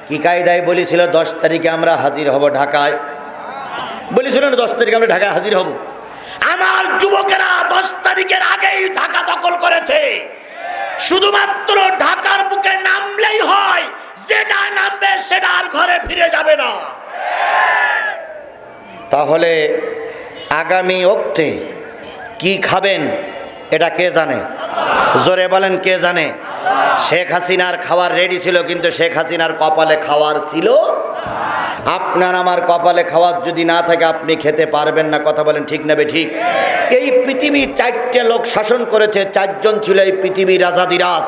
কি কায়দায় বলেছিল 10 তারিখে আমরা হাজির হব ঢাকায়, বলেছিল না 10 তারিখে আমরা ঢাকায় হাজির হব। আমার যুবকেরা 10 তারিখের আগেই ঢাকা দখল করেছে। শুধুমাত্র ঢাকার বুকে নামলেই হয়, যেটা নামবে সেটা আর ঘরে ফিরে যাবে না। তাহলে আগামী অক্টে কি খাবেন এটা কে জানে? জোরে বলেন কে জানে? শেখ হাসিনার খাওয়ার রেডি ছিল, কিন্তু শেখ হাসিনার কপালে খাওয়ার ছিল। আপনার আমার কপালে খাওয়ার যদি না থাকে আপনি খেতে পারবেন না। কথা বলেন ঠিক না বেঠিক? এই পৃথিবী 4টে লোক শাসন করেছে, 4 জন ছিল এই পৃথিবীর রাজাদিরাজ,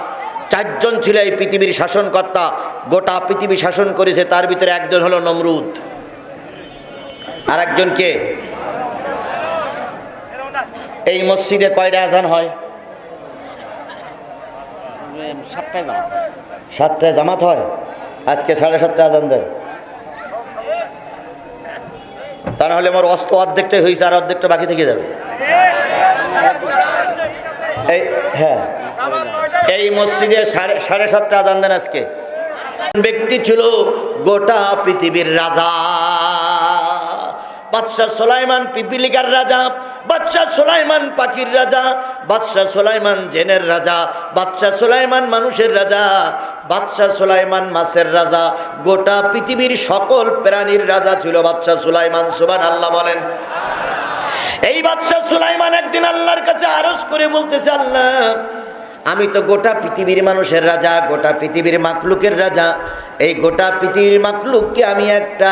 4 জন ছিল এই পৃথিবীর শাসনকর্তা, গোটা পৃথিবী শাসন করেছে। তার ভিতরে একজন হলো নমরুদ, আর একজন কে? এই মসজিদে কয়টা আজান হয়? 7টায় জামাত হয়, আজকে 7:30 আজান দেয়। তা না হলে আমার অস্ত অর্ধেকটাই হয়েছে, আর অর্ধেকটা বাকি থেকে যাবে। হ্যাঁ, এই মসজিদে 7:30 আজান দেন আজকে। ব্যক্তি ছিল গোটা পৃথিবীর রাজা, বাদশাহ সুলাইমান পিপিলিকার রাজা, বাদশাহ সুলাইমান পাখির রাজা, বাদশাহ সুলাইমান জেনের রাজা, বাদশাহ সুলাইমান মানুষের রাজা, বাদশাহ সুলাইমান মাছের রাজা, গোটা পৃথিবীর সকল প্রাণীর রাজা ছিল বাদশাহ সুলাইমান। সুবহানাল্লাহ বলেন। এই বাদশাহ সুলাইমান একদিন আল্লাহর কাছে আরজ করে বলতেছে, আল্লাহ আমি তো গোটা পৃথিবীর মানুষের রাজা, গোটা পৃথিবীর মাখলুকের রাজা, এই গোটা পৃথিবীর মাখলুককে আমি একটা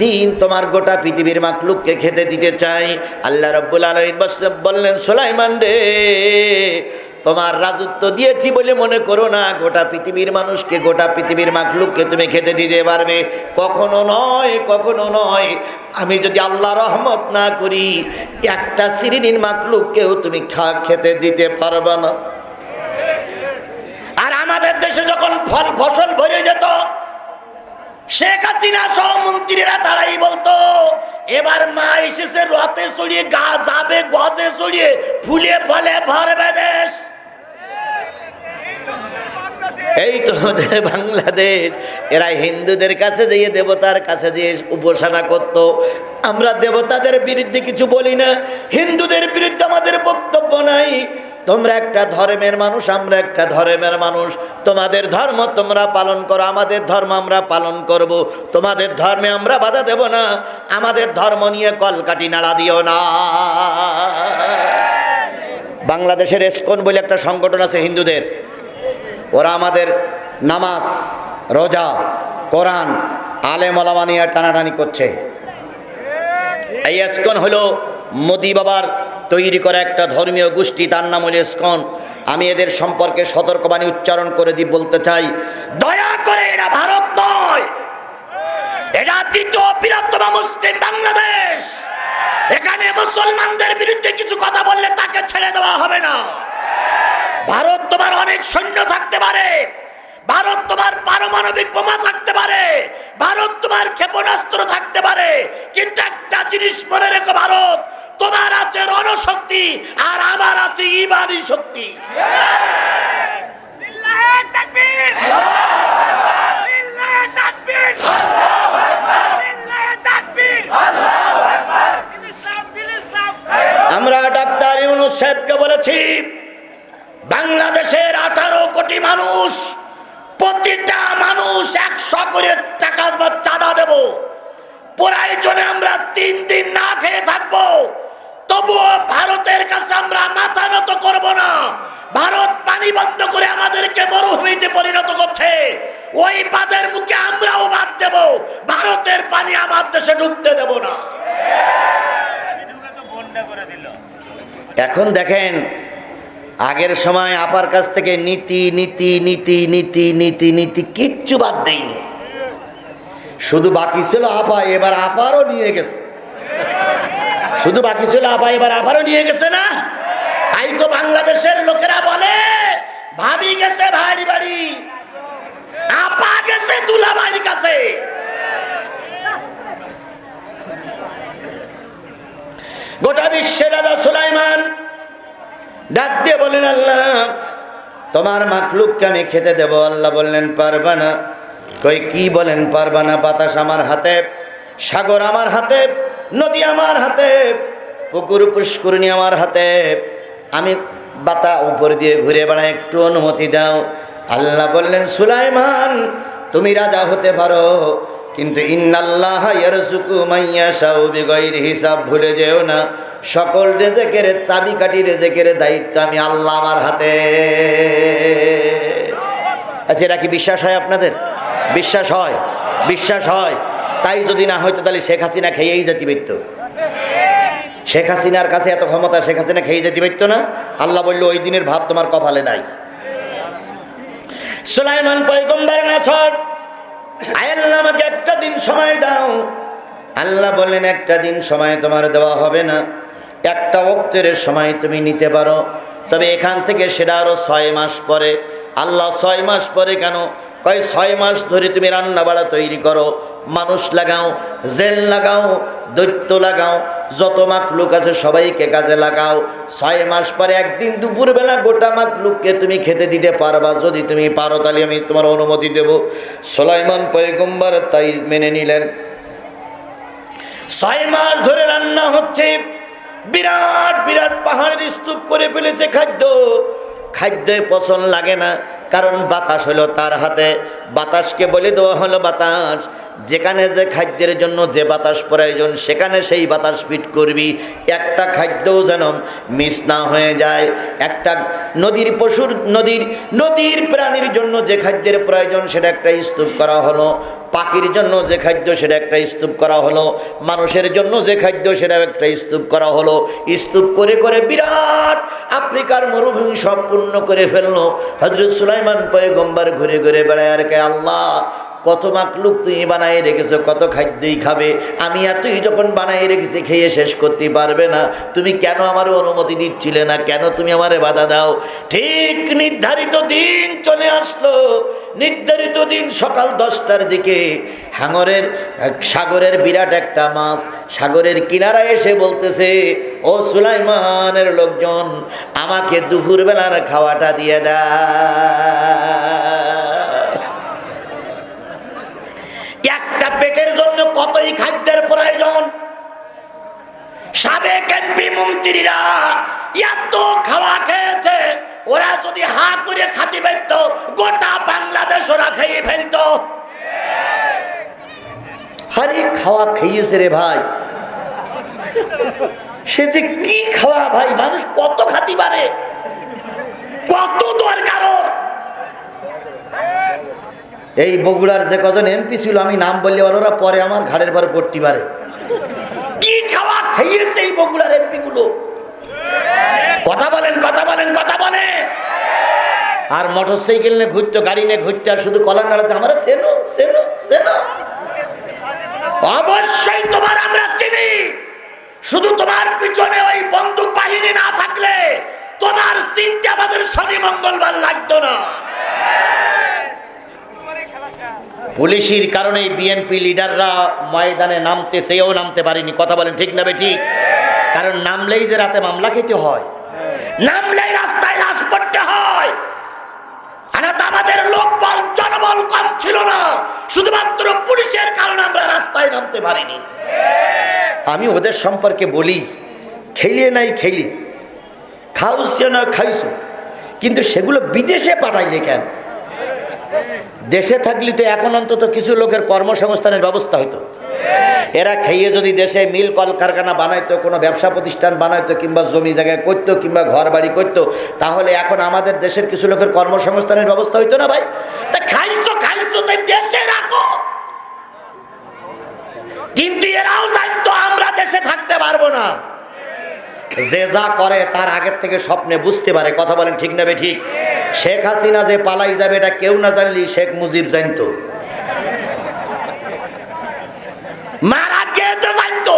দিন তোমার গোটা পৃথিবীর মাখলুককে খেতে দিতে চাই। আল্লাহ রাব্বুল আলামিন বললেন, সুলাইমান রে, তোমার রাজত্ব দিয়েছি বলে মনে করো না গোটা পৃথিবীর মানুষকে, গোটা পৃথিবীর মাখলুককে তুমি খেতে দিতে পারবে। কখনো নয়, কখনো নয়। আমি যদি আল্লাহ রহমত না করি, একটা শ্রেণীর মাখলুককেও তুমি খেতে দিতে পারবে না। আর আমাদের দেশে যখন ফসল ভরে যেত, শেখ হাসিনা সহ মন্ত্রীরা দাঁড়াই বলতো, এবার মা এসেছে রথে চড়িয়ে, গা যাবে গজে চড়িয়ে, ফুলে ফলে ভরবে দেশ। এই তো আমাদের বাংলাদেশ। এরা হিন্দুদের কাছে যেয়ে, দেবতার কাছে যেয়ে উপাসনা করত। আমরা দেবতাদের বিরুদ্ধে কিছু বলি না, হিন্দুদের বিরুদ্ধে আমাদের বক্তব্য নাই। তোমরা একটা ধর্মের মানুষ, আমরা একটা ধর্মের মানুষ। তোমাদের ধর্ম তোমরা পালন করো, আমাদের ধর্ম আমরা পালন করব। তোমাদের ধর্মে আমরা বাধা দেব না, আমাদের ধর্ম নিয়ে কলকাঠি নাড়া দিও না। বাংলাদেশের ইসকন বলে একটা সংগঠন আছে হিন্দুদের, ওরা আমাদের নামাজ, রোজা, কোরআন আলেম ওলামা নিয়ে টানাটানি করছে। এই ইসকন হলো মোদি বাবার তৈরি করা একটা ধর্মীয় গোষ্ঠী, তার নাম হলো ইসকন। আমি এদের সম্পর্কে সতর্কবাণী উচ্চারণ করে বলতে চাই, দয়া করে এরা ভারত নয়, এটা দ্বিতীয় বৃহত্তম মুসলিম বাংলাদেশ। এখানে মুসলমানদের বিরুদ্ধে কিছু কথা বললে তাকে ছেড়ে দেওয়া হবে না। ভারত তোমার অনেক সৈন্য থাকতে পারে, ভারত তোমার পারমাণবিক বোমা থাকতে পারে, ভারত তোমার ক্ষেপণাস্ত্র থাকতে পারে, কিন্তু একটা জিনিস মনে রেখো, ভারত তোমার আছে রণশক্তি আর আমার আছে ঈমানি শক্তি। আমরা ডাক্তার ইউনূস সাহেবকে বলেছি, বাংলাদেশের 18 কোটি মানুষ, প্রতিটা মানুষ 100 করে টাকা চাঁদা দেব, প্রয়োজনে আমরা 3 দিন না খেয়ে থাকবো, তবুও ভারতের কাছে আমরা মাথা নত করব না। ভারত পানি বন্ধ করে আমাদেরকে মরুভূমিতে পরিণত করছে, ওই বাঁধের মুখে আমরাও বাঁধ দেব, ভারতের পানি আমার দেশে ঢুকতে দেব না। এখন দেখেন, আগের সময় আপার কাছ থেকে নীতি নীতি নীতি নীতি নীতি নীতি কিচ্ছু বাদ দেয়নি, শুধু বাকি ছিল আপা, এবার আপারও নিয়ে গেছে। শুধু বাকি ছিল আপা, এবার আপারও নিয়ে গেছে না? তাই তো বাংলাদেশের লোকেরা বলে, ভাবি গেছে ভাইয়ের বাড়ি, আপা গেছে দুলাভাইয়ের কাছে। গোটা বিশ্বের রাজা সুলাইমান ডাক দিয়ে বলেন, আল্লাহ তোমার মাখলুককে আমি খেতে দেব। আল্লাহ বললেন, পারবা না। কই কি বলেন পারবা না? বাতাস আমার হাতে, সাগর আমার হাতে, নদী আমার হাতে, পুকুর পুষ্করিণী আমার হাতে, আমি বাতা উপর দিয়ে ঘুরে বেড়াই, একটু অনুমতি দাও। আল্লাহ বললেন, সুলাইমান তুমি রাজা হতে পারো, কিন্তু ইন্নাল্লাহ ইয়ারযুকু মান ইয়াশাউ বিগাইরি হিসাব, ভুলে যেও না সকল রিজেকের চাবিকাঠি, রিজেকের দায়িত্ব আমি আল্লাহ আমার হাতে। আচ্ছা, এটা কি বিশ্বাস হয় আপনাদের? বিশ্বাস হয়? বিশ্বাস হয়। তাই যদি না হয়তো তাহলে শেখ হাসিনা খেয়েই যেতে পারত। শেখ হাসিনার কাছে এত ক্ষমতা, শেখ হাসিনা খেয়ে যেতে পারত না? আল্লাহ বলল, ওই দিনের ভাত তোমার কপালে নাই। সুলাইমান পয়গম্বর নাসর, আল্লাহ আমাকে একটা দিন সময় দাও। আল্লাহ বললেন, একটা দিন সময় তোমার দেওয়া হবে না, একটা ওয়াক্তের সময় তুমি নিতে পারো, তবে এখান থেকে সেটা আরো 6 মাস পরে। আল্লাহ 6 মাস পরে কেন? কয় 6 মাস ধরে তুমি রান্না বাড়া তৈরি করো, মানুষ লাগাও, জেল লাগাও, দৈত্য লাগাও, যত মাখলুক আছে সবাইকে কাজে লাগাও। 6 মাস পরে একদিন দুপুরবেলা গোটা মাখলুককে তুমি খেতে দিতে পারবা। যদি তুমি পারো তাহলে আমি তোমার অনুমতি দেব। সুলাইমান পয়গম্বর তাই মেনে নিলেন। 6 মাস ধরে রান্না হচ্ছে, বিরাট বিরাট পাহাড়ের স্তূপ করে ফেলেছে খাদ্য। খাদ্যে পছন্দ লাগে না, কারণ বাতাস হলো তার হাতে। বাতাসকে বলে দেওয়া হলো, বাতাস যেখানে যে খাদ্যের জন্য যে বাতাস প্রয়োজন সেখানে সেই বাতাস ফিট করবি, একটা খাদ্যও যেন মিস না হয়ে যায়। একটা নদীর পশুর, নদীর প্রাণীর জন্য যে খাদ্যের প্রয়োজন সেটা একটা স্তূপ করা হলো, পাখির জন্য যে খাদ্য সেটা একটা স্তূপ করা হলো, মানুষের জন্য যে খাদ্য সেটা একটা স্তূপ করা হলো। স্তূপ করে করে বিরাট আফ্রিকার মরুভূমি সম্পূর্ণ করে ফেললো। হযরত সুলাইমান পয়গম্বর ঘুরে ঘুরে বেড়ায় আর কে, আল্লাহ কত মাখলুক তুমি বানাই রেখেছো, কত খাদ্যই খাবে, আমি এতই যখন বানাই রেখেছি খেয়ে শেষ করতে পারবে না, তুমি কেন আমার অনুমতি দিচ্ছিলে না? কেন তুমি আমারে বাধা দাও? ঠিক নির্ধারিত দিন চলে আসলো। নির্ধারিত দিন সকাল 10টার দিকে সাগরের বিরাট একটা মাছ সাগরের কিনারায় এসে বলতেছে, ও সুলাইমানের লোকজন, আমাকে দুপুরবেলার খাওয়াটা দিয়ে দাও। একটা পেটের জন্য কতই খাদ্যের প্রয়োজন। সাবেক এমপি মন্ত্রীরা এত খাওয়া খেয়েছে, ওরা যদি হা করে খাতি পারত গোটা বাংলাদেশ ওরা খেয়ে ফেলত। আরে খাওয়া খেয়েছে রে ভাই, সে যে কি খাওয়া ভাই, মানুষ কত খাতি পারে, কত দরকার। এই বগুড়ার যে কজন এমপি ছিল আমি নাম বললে ওরা পরে আমার ঘাড়ের পরে পড়তে পারে। কি খাওয়া খাইয়েছে এই বগুড়ার এমপি গুলো? কথা বলেন, কথা বলেন, কথা বলেন। আর মোটরসাইকেল নিয়ে ঘুরতো, গাড়ি নিয়ে ঘুরতো, আর শুধু কলার নাড়াতে আমরা সেনো সেনো সেনো। অবশ্যই তোমার আমরা চিনি। শুধু তোমার পিছনে ওই বন্দুক বাহিনী না থাকলে তোমার চিন্তা আমাদের শনি মঙ্গলবার লাগতো না। পুলিশের কারণে বিএনপি লিডাররা ময়দানে নামতে চেয়েও নামতে পারেনি। কথা বলেন ঠিক না বেঠিক? কারণ নামলেই যে রাতে মামলা খেতে হয়, নামলেই রাস্তায় লাশ পড়তে হয়। আমাদের লোকবল জনবল কম ছিল না, শুধুমাত্র পুলিশের কারণে আমরা রাস্তায় নামতে পারিনি। আমি ওদের সম্পর্কে বলি, খেলিয়ে নাই খেলি, খাওয়াইছো না খাইছো, কিন্তু সেগুলো বিদেশে পাঠাইলে কেন? দেশে থাকলে তো এখন অন্তত কিছু লোকের কর্মসংস্থানের ব্যবস্থা হইতো। এরা খেয়ে যদি দেশে মিল কলকারখানা বানাইতো, কোনো ব্যবসা প্রতিষ্ঠান বানাইতো, কিংবা জমি জায়গায় করতো, কিংবা ঘর বাড়ি করতো, তাহলে এখন আমাদের দেশের কিছু লোকের কর্মসংস্থানের ব্যবস্থা হইতো না ভাই? তা খাইছো খাইছো তাই দেশে রাখো। কিন্তু এরাও জানতো আমরা দেশে থাকতে পারবো না। যে যা করে তার আগের থেকে স্বপ্নে বুঝতে পারে। কথা বলেন ঠিক না বেঠিক? শেখ হাসিনা যে পালাই যাবে এটা কেউ না জানলি শেখ মুজিব জানতো, মারা গেতে জানতো।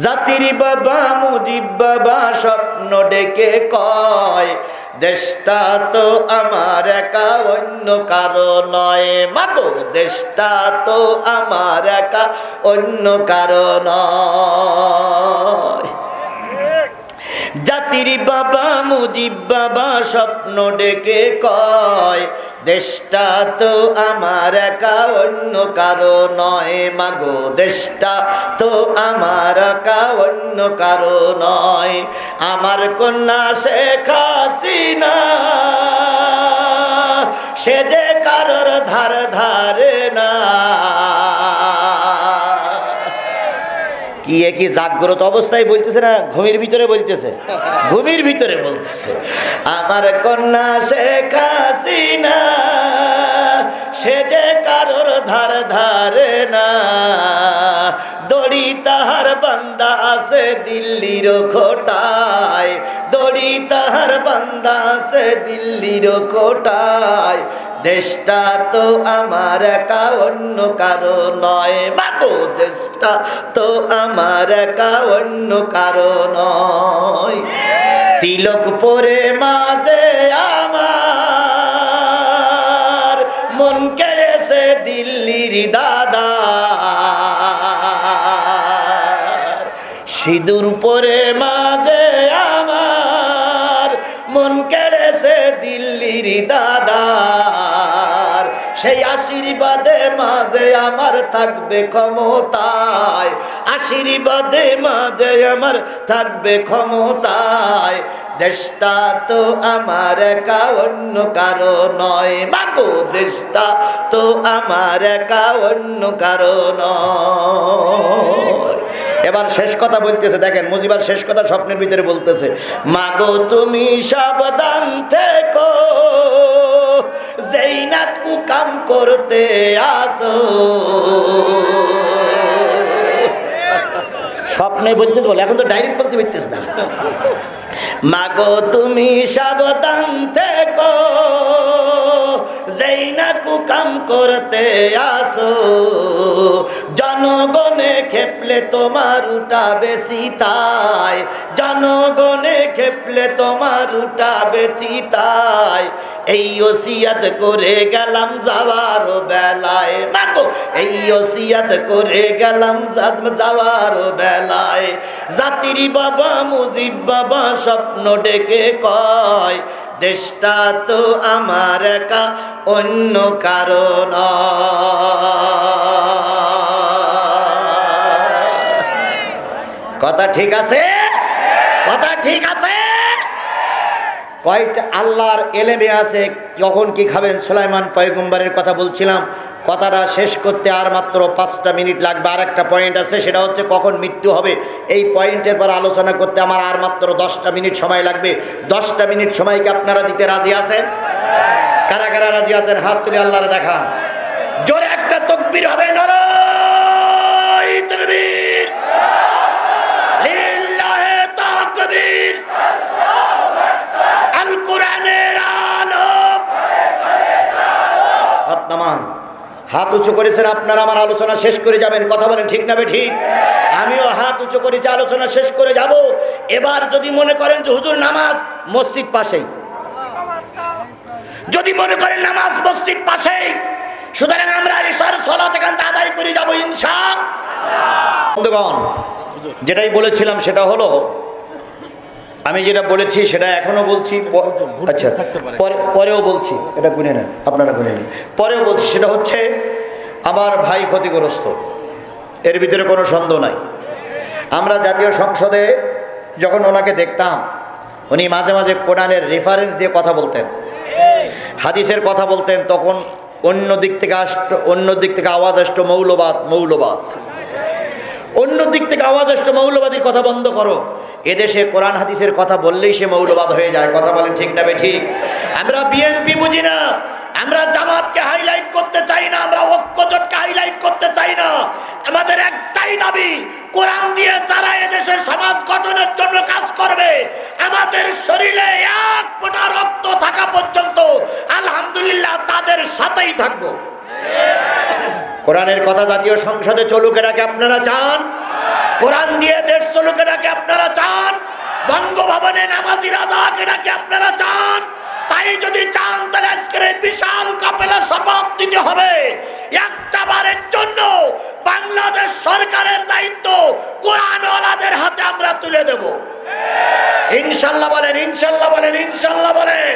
জাতির বাবা মুজিব বাবা স্বপ্ন ডেকে কয়, দেশটা তো আমার একা অন্য কারো নয়। মাগো দেশটা তো আমার একা অন্য কারো নয়। জাতির বাবা মুজিব বাবা স্বপ্ন ডেকে কয়, দেশটা তো আমার একা অন্য কারো নয়। মাগো দেশটা তো আমার একা অন্য কারো নয়। আমার কন্যা শেখ হাসিনা সে যে কারোর ধার ধারে না। কি একই জাগ্রত অবস্থায় বলতেছে না ঘুমের ভিতরে বলতেছে? ঘুমের ভিতরে বলতেছে, আমার কন্যা শেখ হাসিনা সে যে কারোর ধার ধারে না। দড়ি তাহার বান্দা আছে দিল্লির খোটায়, দড়ি তাহার বান্দা আছে দিল্লির খোটায়। দেশটা তো আমার একা অন্য কারো নয়। মাগো দেশটা তো আমার একা অন্য কারো নয়। তিলক পরে মাঝে আমার মন কেড়েছে দিল্লির দাদা। সিঁদুর পরে মাঝে আমার মন কেড়েছে দিল্লির দাদা। সেই আশীর্বাদে মাঝে আমার থাকবে ক্ষমতায়, আশীর্বাদে মাঝে আমার থাকবে ক্ষমতায়। দেশটা তো আমার একা অন্য কারো নয়। মাগো দেশটা তো আমার একা অন্য কারো নয়। এবার শেষ কথা বলতেছে, দেখেন মুজিবার শেষ কথা স্বপ্নের ভিতরে বলতেছে, মাগো তুমি সাবধান থেকো যেই না কুকাম করতে আসো। স্বপ্নে বলতেছে বলে, এখন তো ডাইরেক্ট বলতে পারতেছ না। মাগো তুমি সাবধান থেকো যেই না কুকাম করতে আসো। জনগণে খেপলে তোমার উঠাবে চিতায়, জনগণে খেপলে তোমার উঠাবে চিতায়। এই ওসিয়াত করে গেলাম যাওয়ার বেলায়। মাগো এই ওসিয়াত করে গেলাম যাওয়ার বেলায়। জাতির বাবা মুজিব বাবা স্বপ্ন ডেকে কয়, দেশটা তো আমার একা অন্য কারো নয়। কথা ঠিক আছে? কথা ঠিক আছে? কয়টা আল্লাহর এলেমে আছে কখন কি খাবেন। সুলাইমান পয়গম্বরের কথা বলছিলাম, কথাটা শেষ করতে আর মাত্র 5টা মিনিট লাগবে। আর একটা পয়েন্ট আছে, সেটা হচ্ছে কখন মৃত্যু হবে। এই পয়েন্টের পর আলোচনা করতে আমার আর মাত্র 10টা মিনিট সময় লাগবে। 10টা মিনিট সময় কি আপনারা দিতে রাজি আছেন? কারা কারা রাজি আছেন হাত তুলে আল্লাহরে দেখান। জোরে একটা তাকবীর হবে, নারায়ে তাকবীর, লিল্লাহি তাকবীর, আল কোরআনের আলো। হাত নামান, হাত উঁচু করেছেন আপনারা, আমার আলোচনা শেষ করে যাবেন। কথা বলেন ঠিক না ঠিক? আমিও হাত উঁচু করেছি, আলোচনা শেষ করে যাব। এবার যদি মনে করেন যে হুজুর নামাজ মসজিদ পাশেই, যদি মনে করেন নামাজ মসজিদ পাশেই, সুতরাং আমরা ইশার সালাত এখান থেকে আদায় করে যাব ইনশাআল্লাহ। বন্ধুগণ, যেটাই বলেছিলাম সেটা হলো, আমি যেটা বলেছি সেটা এখনো বলছি, আচ্ছা পরেও বলছি, এটা গুনে নেন আপনারা, গুনে নেন, পরেও বলছি। সেটা হচ্ছে আমার ভাই ক্ষতিগ্রস্ত, এর ভিতরে কোনো সন্দেহ নাই। আমরা জাতীয় সংসদে যখন ওনাকে দেখতাম, উনি মাঝে মাঝে কোরআনের রেফারেন্স দিয়ে কথা বলতেন, হাদিসের কথা বলতেন, তখন অন্য দিক থেকে আওয়াজ আসতো মৌলবাদ মৌলবাদ, অন্য দিক থেকে আওয়াজ আসতো মৌলবাদীর কথা বন্ধ করো। এদেশে কোরআন হাদিসের কথা বললেই সে মৌলবাদ হয়ে যায়। কথা বলেন ঠিক না ঠিক? আমরা বিএনপি বুঝি না, আমরা জামাতকে হাইলাইট করতে চাই না, আমরা ঐক্যজোটকে হাইলাইট করতে চাই না। আমাদের একটাই দাবি, কোরআন দিয়ে যারা এদেশের সমাজ গঠনের জন্য কাজ করবে, আমাদের শরীরে এক ফোঁটা রক্ত থাকা পর্যন্ত আলহামদুলিল্লাহ তাদের সাথেই থাকবো। কোরআনের কথা জাতীয় সংসদে চলুক, এটাকে আপনারা চান? কোরআন দিয়ে দেশ চলুক, এটাকে আপনারা চান? বঙ্গভবনে নামাজি রাজাক, এটাকে আপনারা চান? তাই যদি চান তাহলে আজকের এই বিশাল কাফেলা শপথ দিতে হবে, একটা বারের জন্য বাংলাদেশ সরকারের দায়িত্ব কোরআনওয়ালাদের হাতে আমরা তুলে দেব। ইনশাআল্লাহ বলেন, ইনশাআল্লাহ বলেন, ইনশাআল্লাহ বলেন।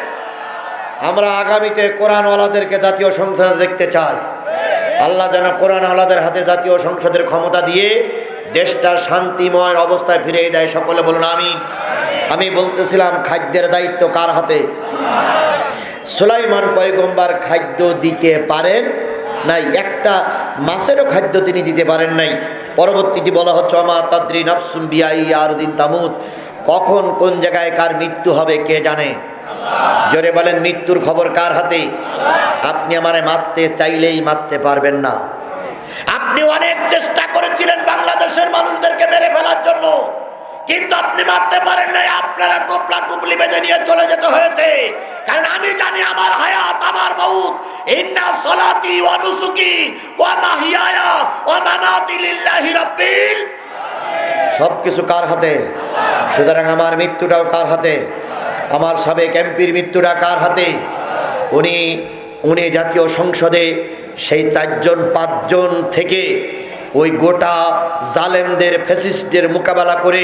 আমরা আগামীতে কোরআনওয়ালাদেরকে জাতীয় সংসদে দেখতে চাই। আল্লাহ যেন কোরআনওয়ালাদের হাতে জাতীয় সংসদের ক্ষমতা দিয়ে দেশটার শান্তিময় অবস্থায় ফিরিয়ে দেয়। সকলে বলুন আমিন। আমি বলতেছিলাম খাদ্যের দায়িত্ব কার হাতে? সুলাইমান পয়গম্বর খাদ্য দিতে পারেন নাই, একটা মাছেরও খাদ্য তিনি দিতে পারেন নাই। পরবর্তীতে বলা হচ্ছে আমা তাদরি নাফসুম বিআই আরদিন তামুত, কখন কোন জায়গায় কার মৃত্যু হবে কে জানে? জোরে বলেন, মৃত্যুর খবর কার হাতে? আপনি আমারে মারতে চাইলেই মারতে পারবেন না। আপনি অনেক চেষ্টা করেছিলেন বাংলাদেশের মানুষদেরকে মেরে ফেলার জন্য, কিন্তু আপনি মারতে পারেন নাই। আপনারা টোপলা টুপলি বেঁধে নিয়ে চলে যেতে হয়েছে, কারণ আমি জানি আমার হায়াত আমার মউত, ইন্না সলাতি ওয়া নুসুকি ওয়া মাহিয়ায়া ওয়া মামাতি লিল্লাহি রাব্বিল। সবকিছু কার হাতে? সুতরাং আমার মৃত্যুটাও কার হাতে? আমার সাবেক এমপির মৃত্যুটা কার হাতে? উনি জাতীয় সংসদে সেই 4-5 থেকে ওই গোটা জালেমদের ফ্যাসিস্টদের মোকাবেলা করে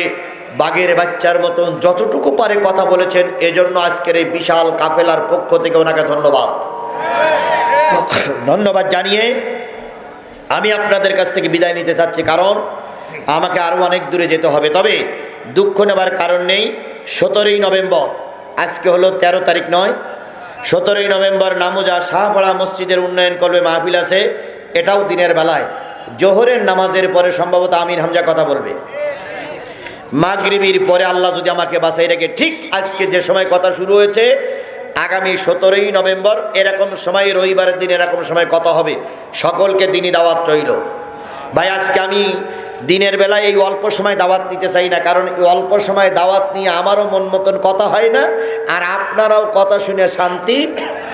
বাঘের বাচ্চার মতন যতটুকু পারে কথা বলেছেন। এজন্য আজকের এই বিশাল কাফেলার পক্ষ থেকে ওনাকে ধন্যবাদ জানিয়ে আমি আপনাদের কাছ থেকে বিদায় নিতে চাচ্ছি, কারণ আমাকে আরও অনেক দূরে যেতে হবে। তবে দুঃখ নেবার কারণ নেই। 17ই নভেম্বর, আজকে হলো 13 তারিখ নয়, 17ই নভেম্বর নামুজা শাহপাড়া মসজিদের উন্নয়ন করবে মাহফিল আছে। এটাও দিনের বেলায় জোহরের নামাজের পরে সম্ভবত আমির হামজা কথা বলবে। মাগরিবির পরে আল্লাহ যদি আমাকে বাঁচাই রেখে ঠিক আজকে যে সময় কথা শুরু হয়েছে, আগামী 17ই নভেম্বর এরকম সময়, রবিবারের দিন এরকম সময় কথা হবে। সকলকে দিনই দাওয়াত রইল। ভাই আজকে আমি দিনের বেলায় এই অল্প সময় দাওয়াত নিতে চাই না, কারণ এই অল্প সময় দাওয়াত নিয়ে আমারও মন মতন কথা হয় না, আর আপনারাও কথা শুনে শান্তি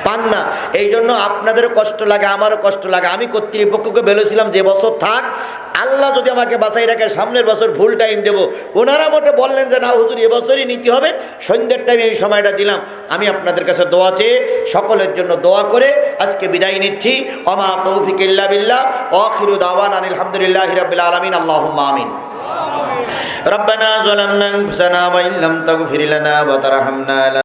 পান না। এই জন্য আপনাদেরও কষ্ট লাগে, আমারও কষ্ট লাগে। আমি কর্তৃপক্ষকে বলেছিলাম যে বছর থাক, আল্লাহ যদি আমাকে বাঁচাই রাখে সামনের বছর ফুল টাইম দেব। ওনারা মোটে বললেন যে না হুজুর এবছরই নিতে হবে, সন্ধ্যের টাইমে এই সময়টা দিলাম। আমি আপনাদের কাছে দোয়া চেয়ে সকলের জন্য দোয়া করে আজকে বিদায় নিচ্ছি। ওমা তৌফিক ইল্লা বিল্লাহ, আখিরু দাওয়ানা আলহামদুলিল্লাহি রাব্বিল আলামিন। আল্লাহুম্মা আমিন। রব্বানা যালামনা আনফুসানা ওয়া ইল্লাম তাগফির লানা ওয়া তারহামনা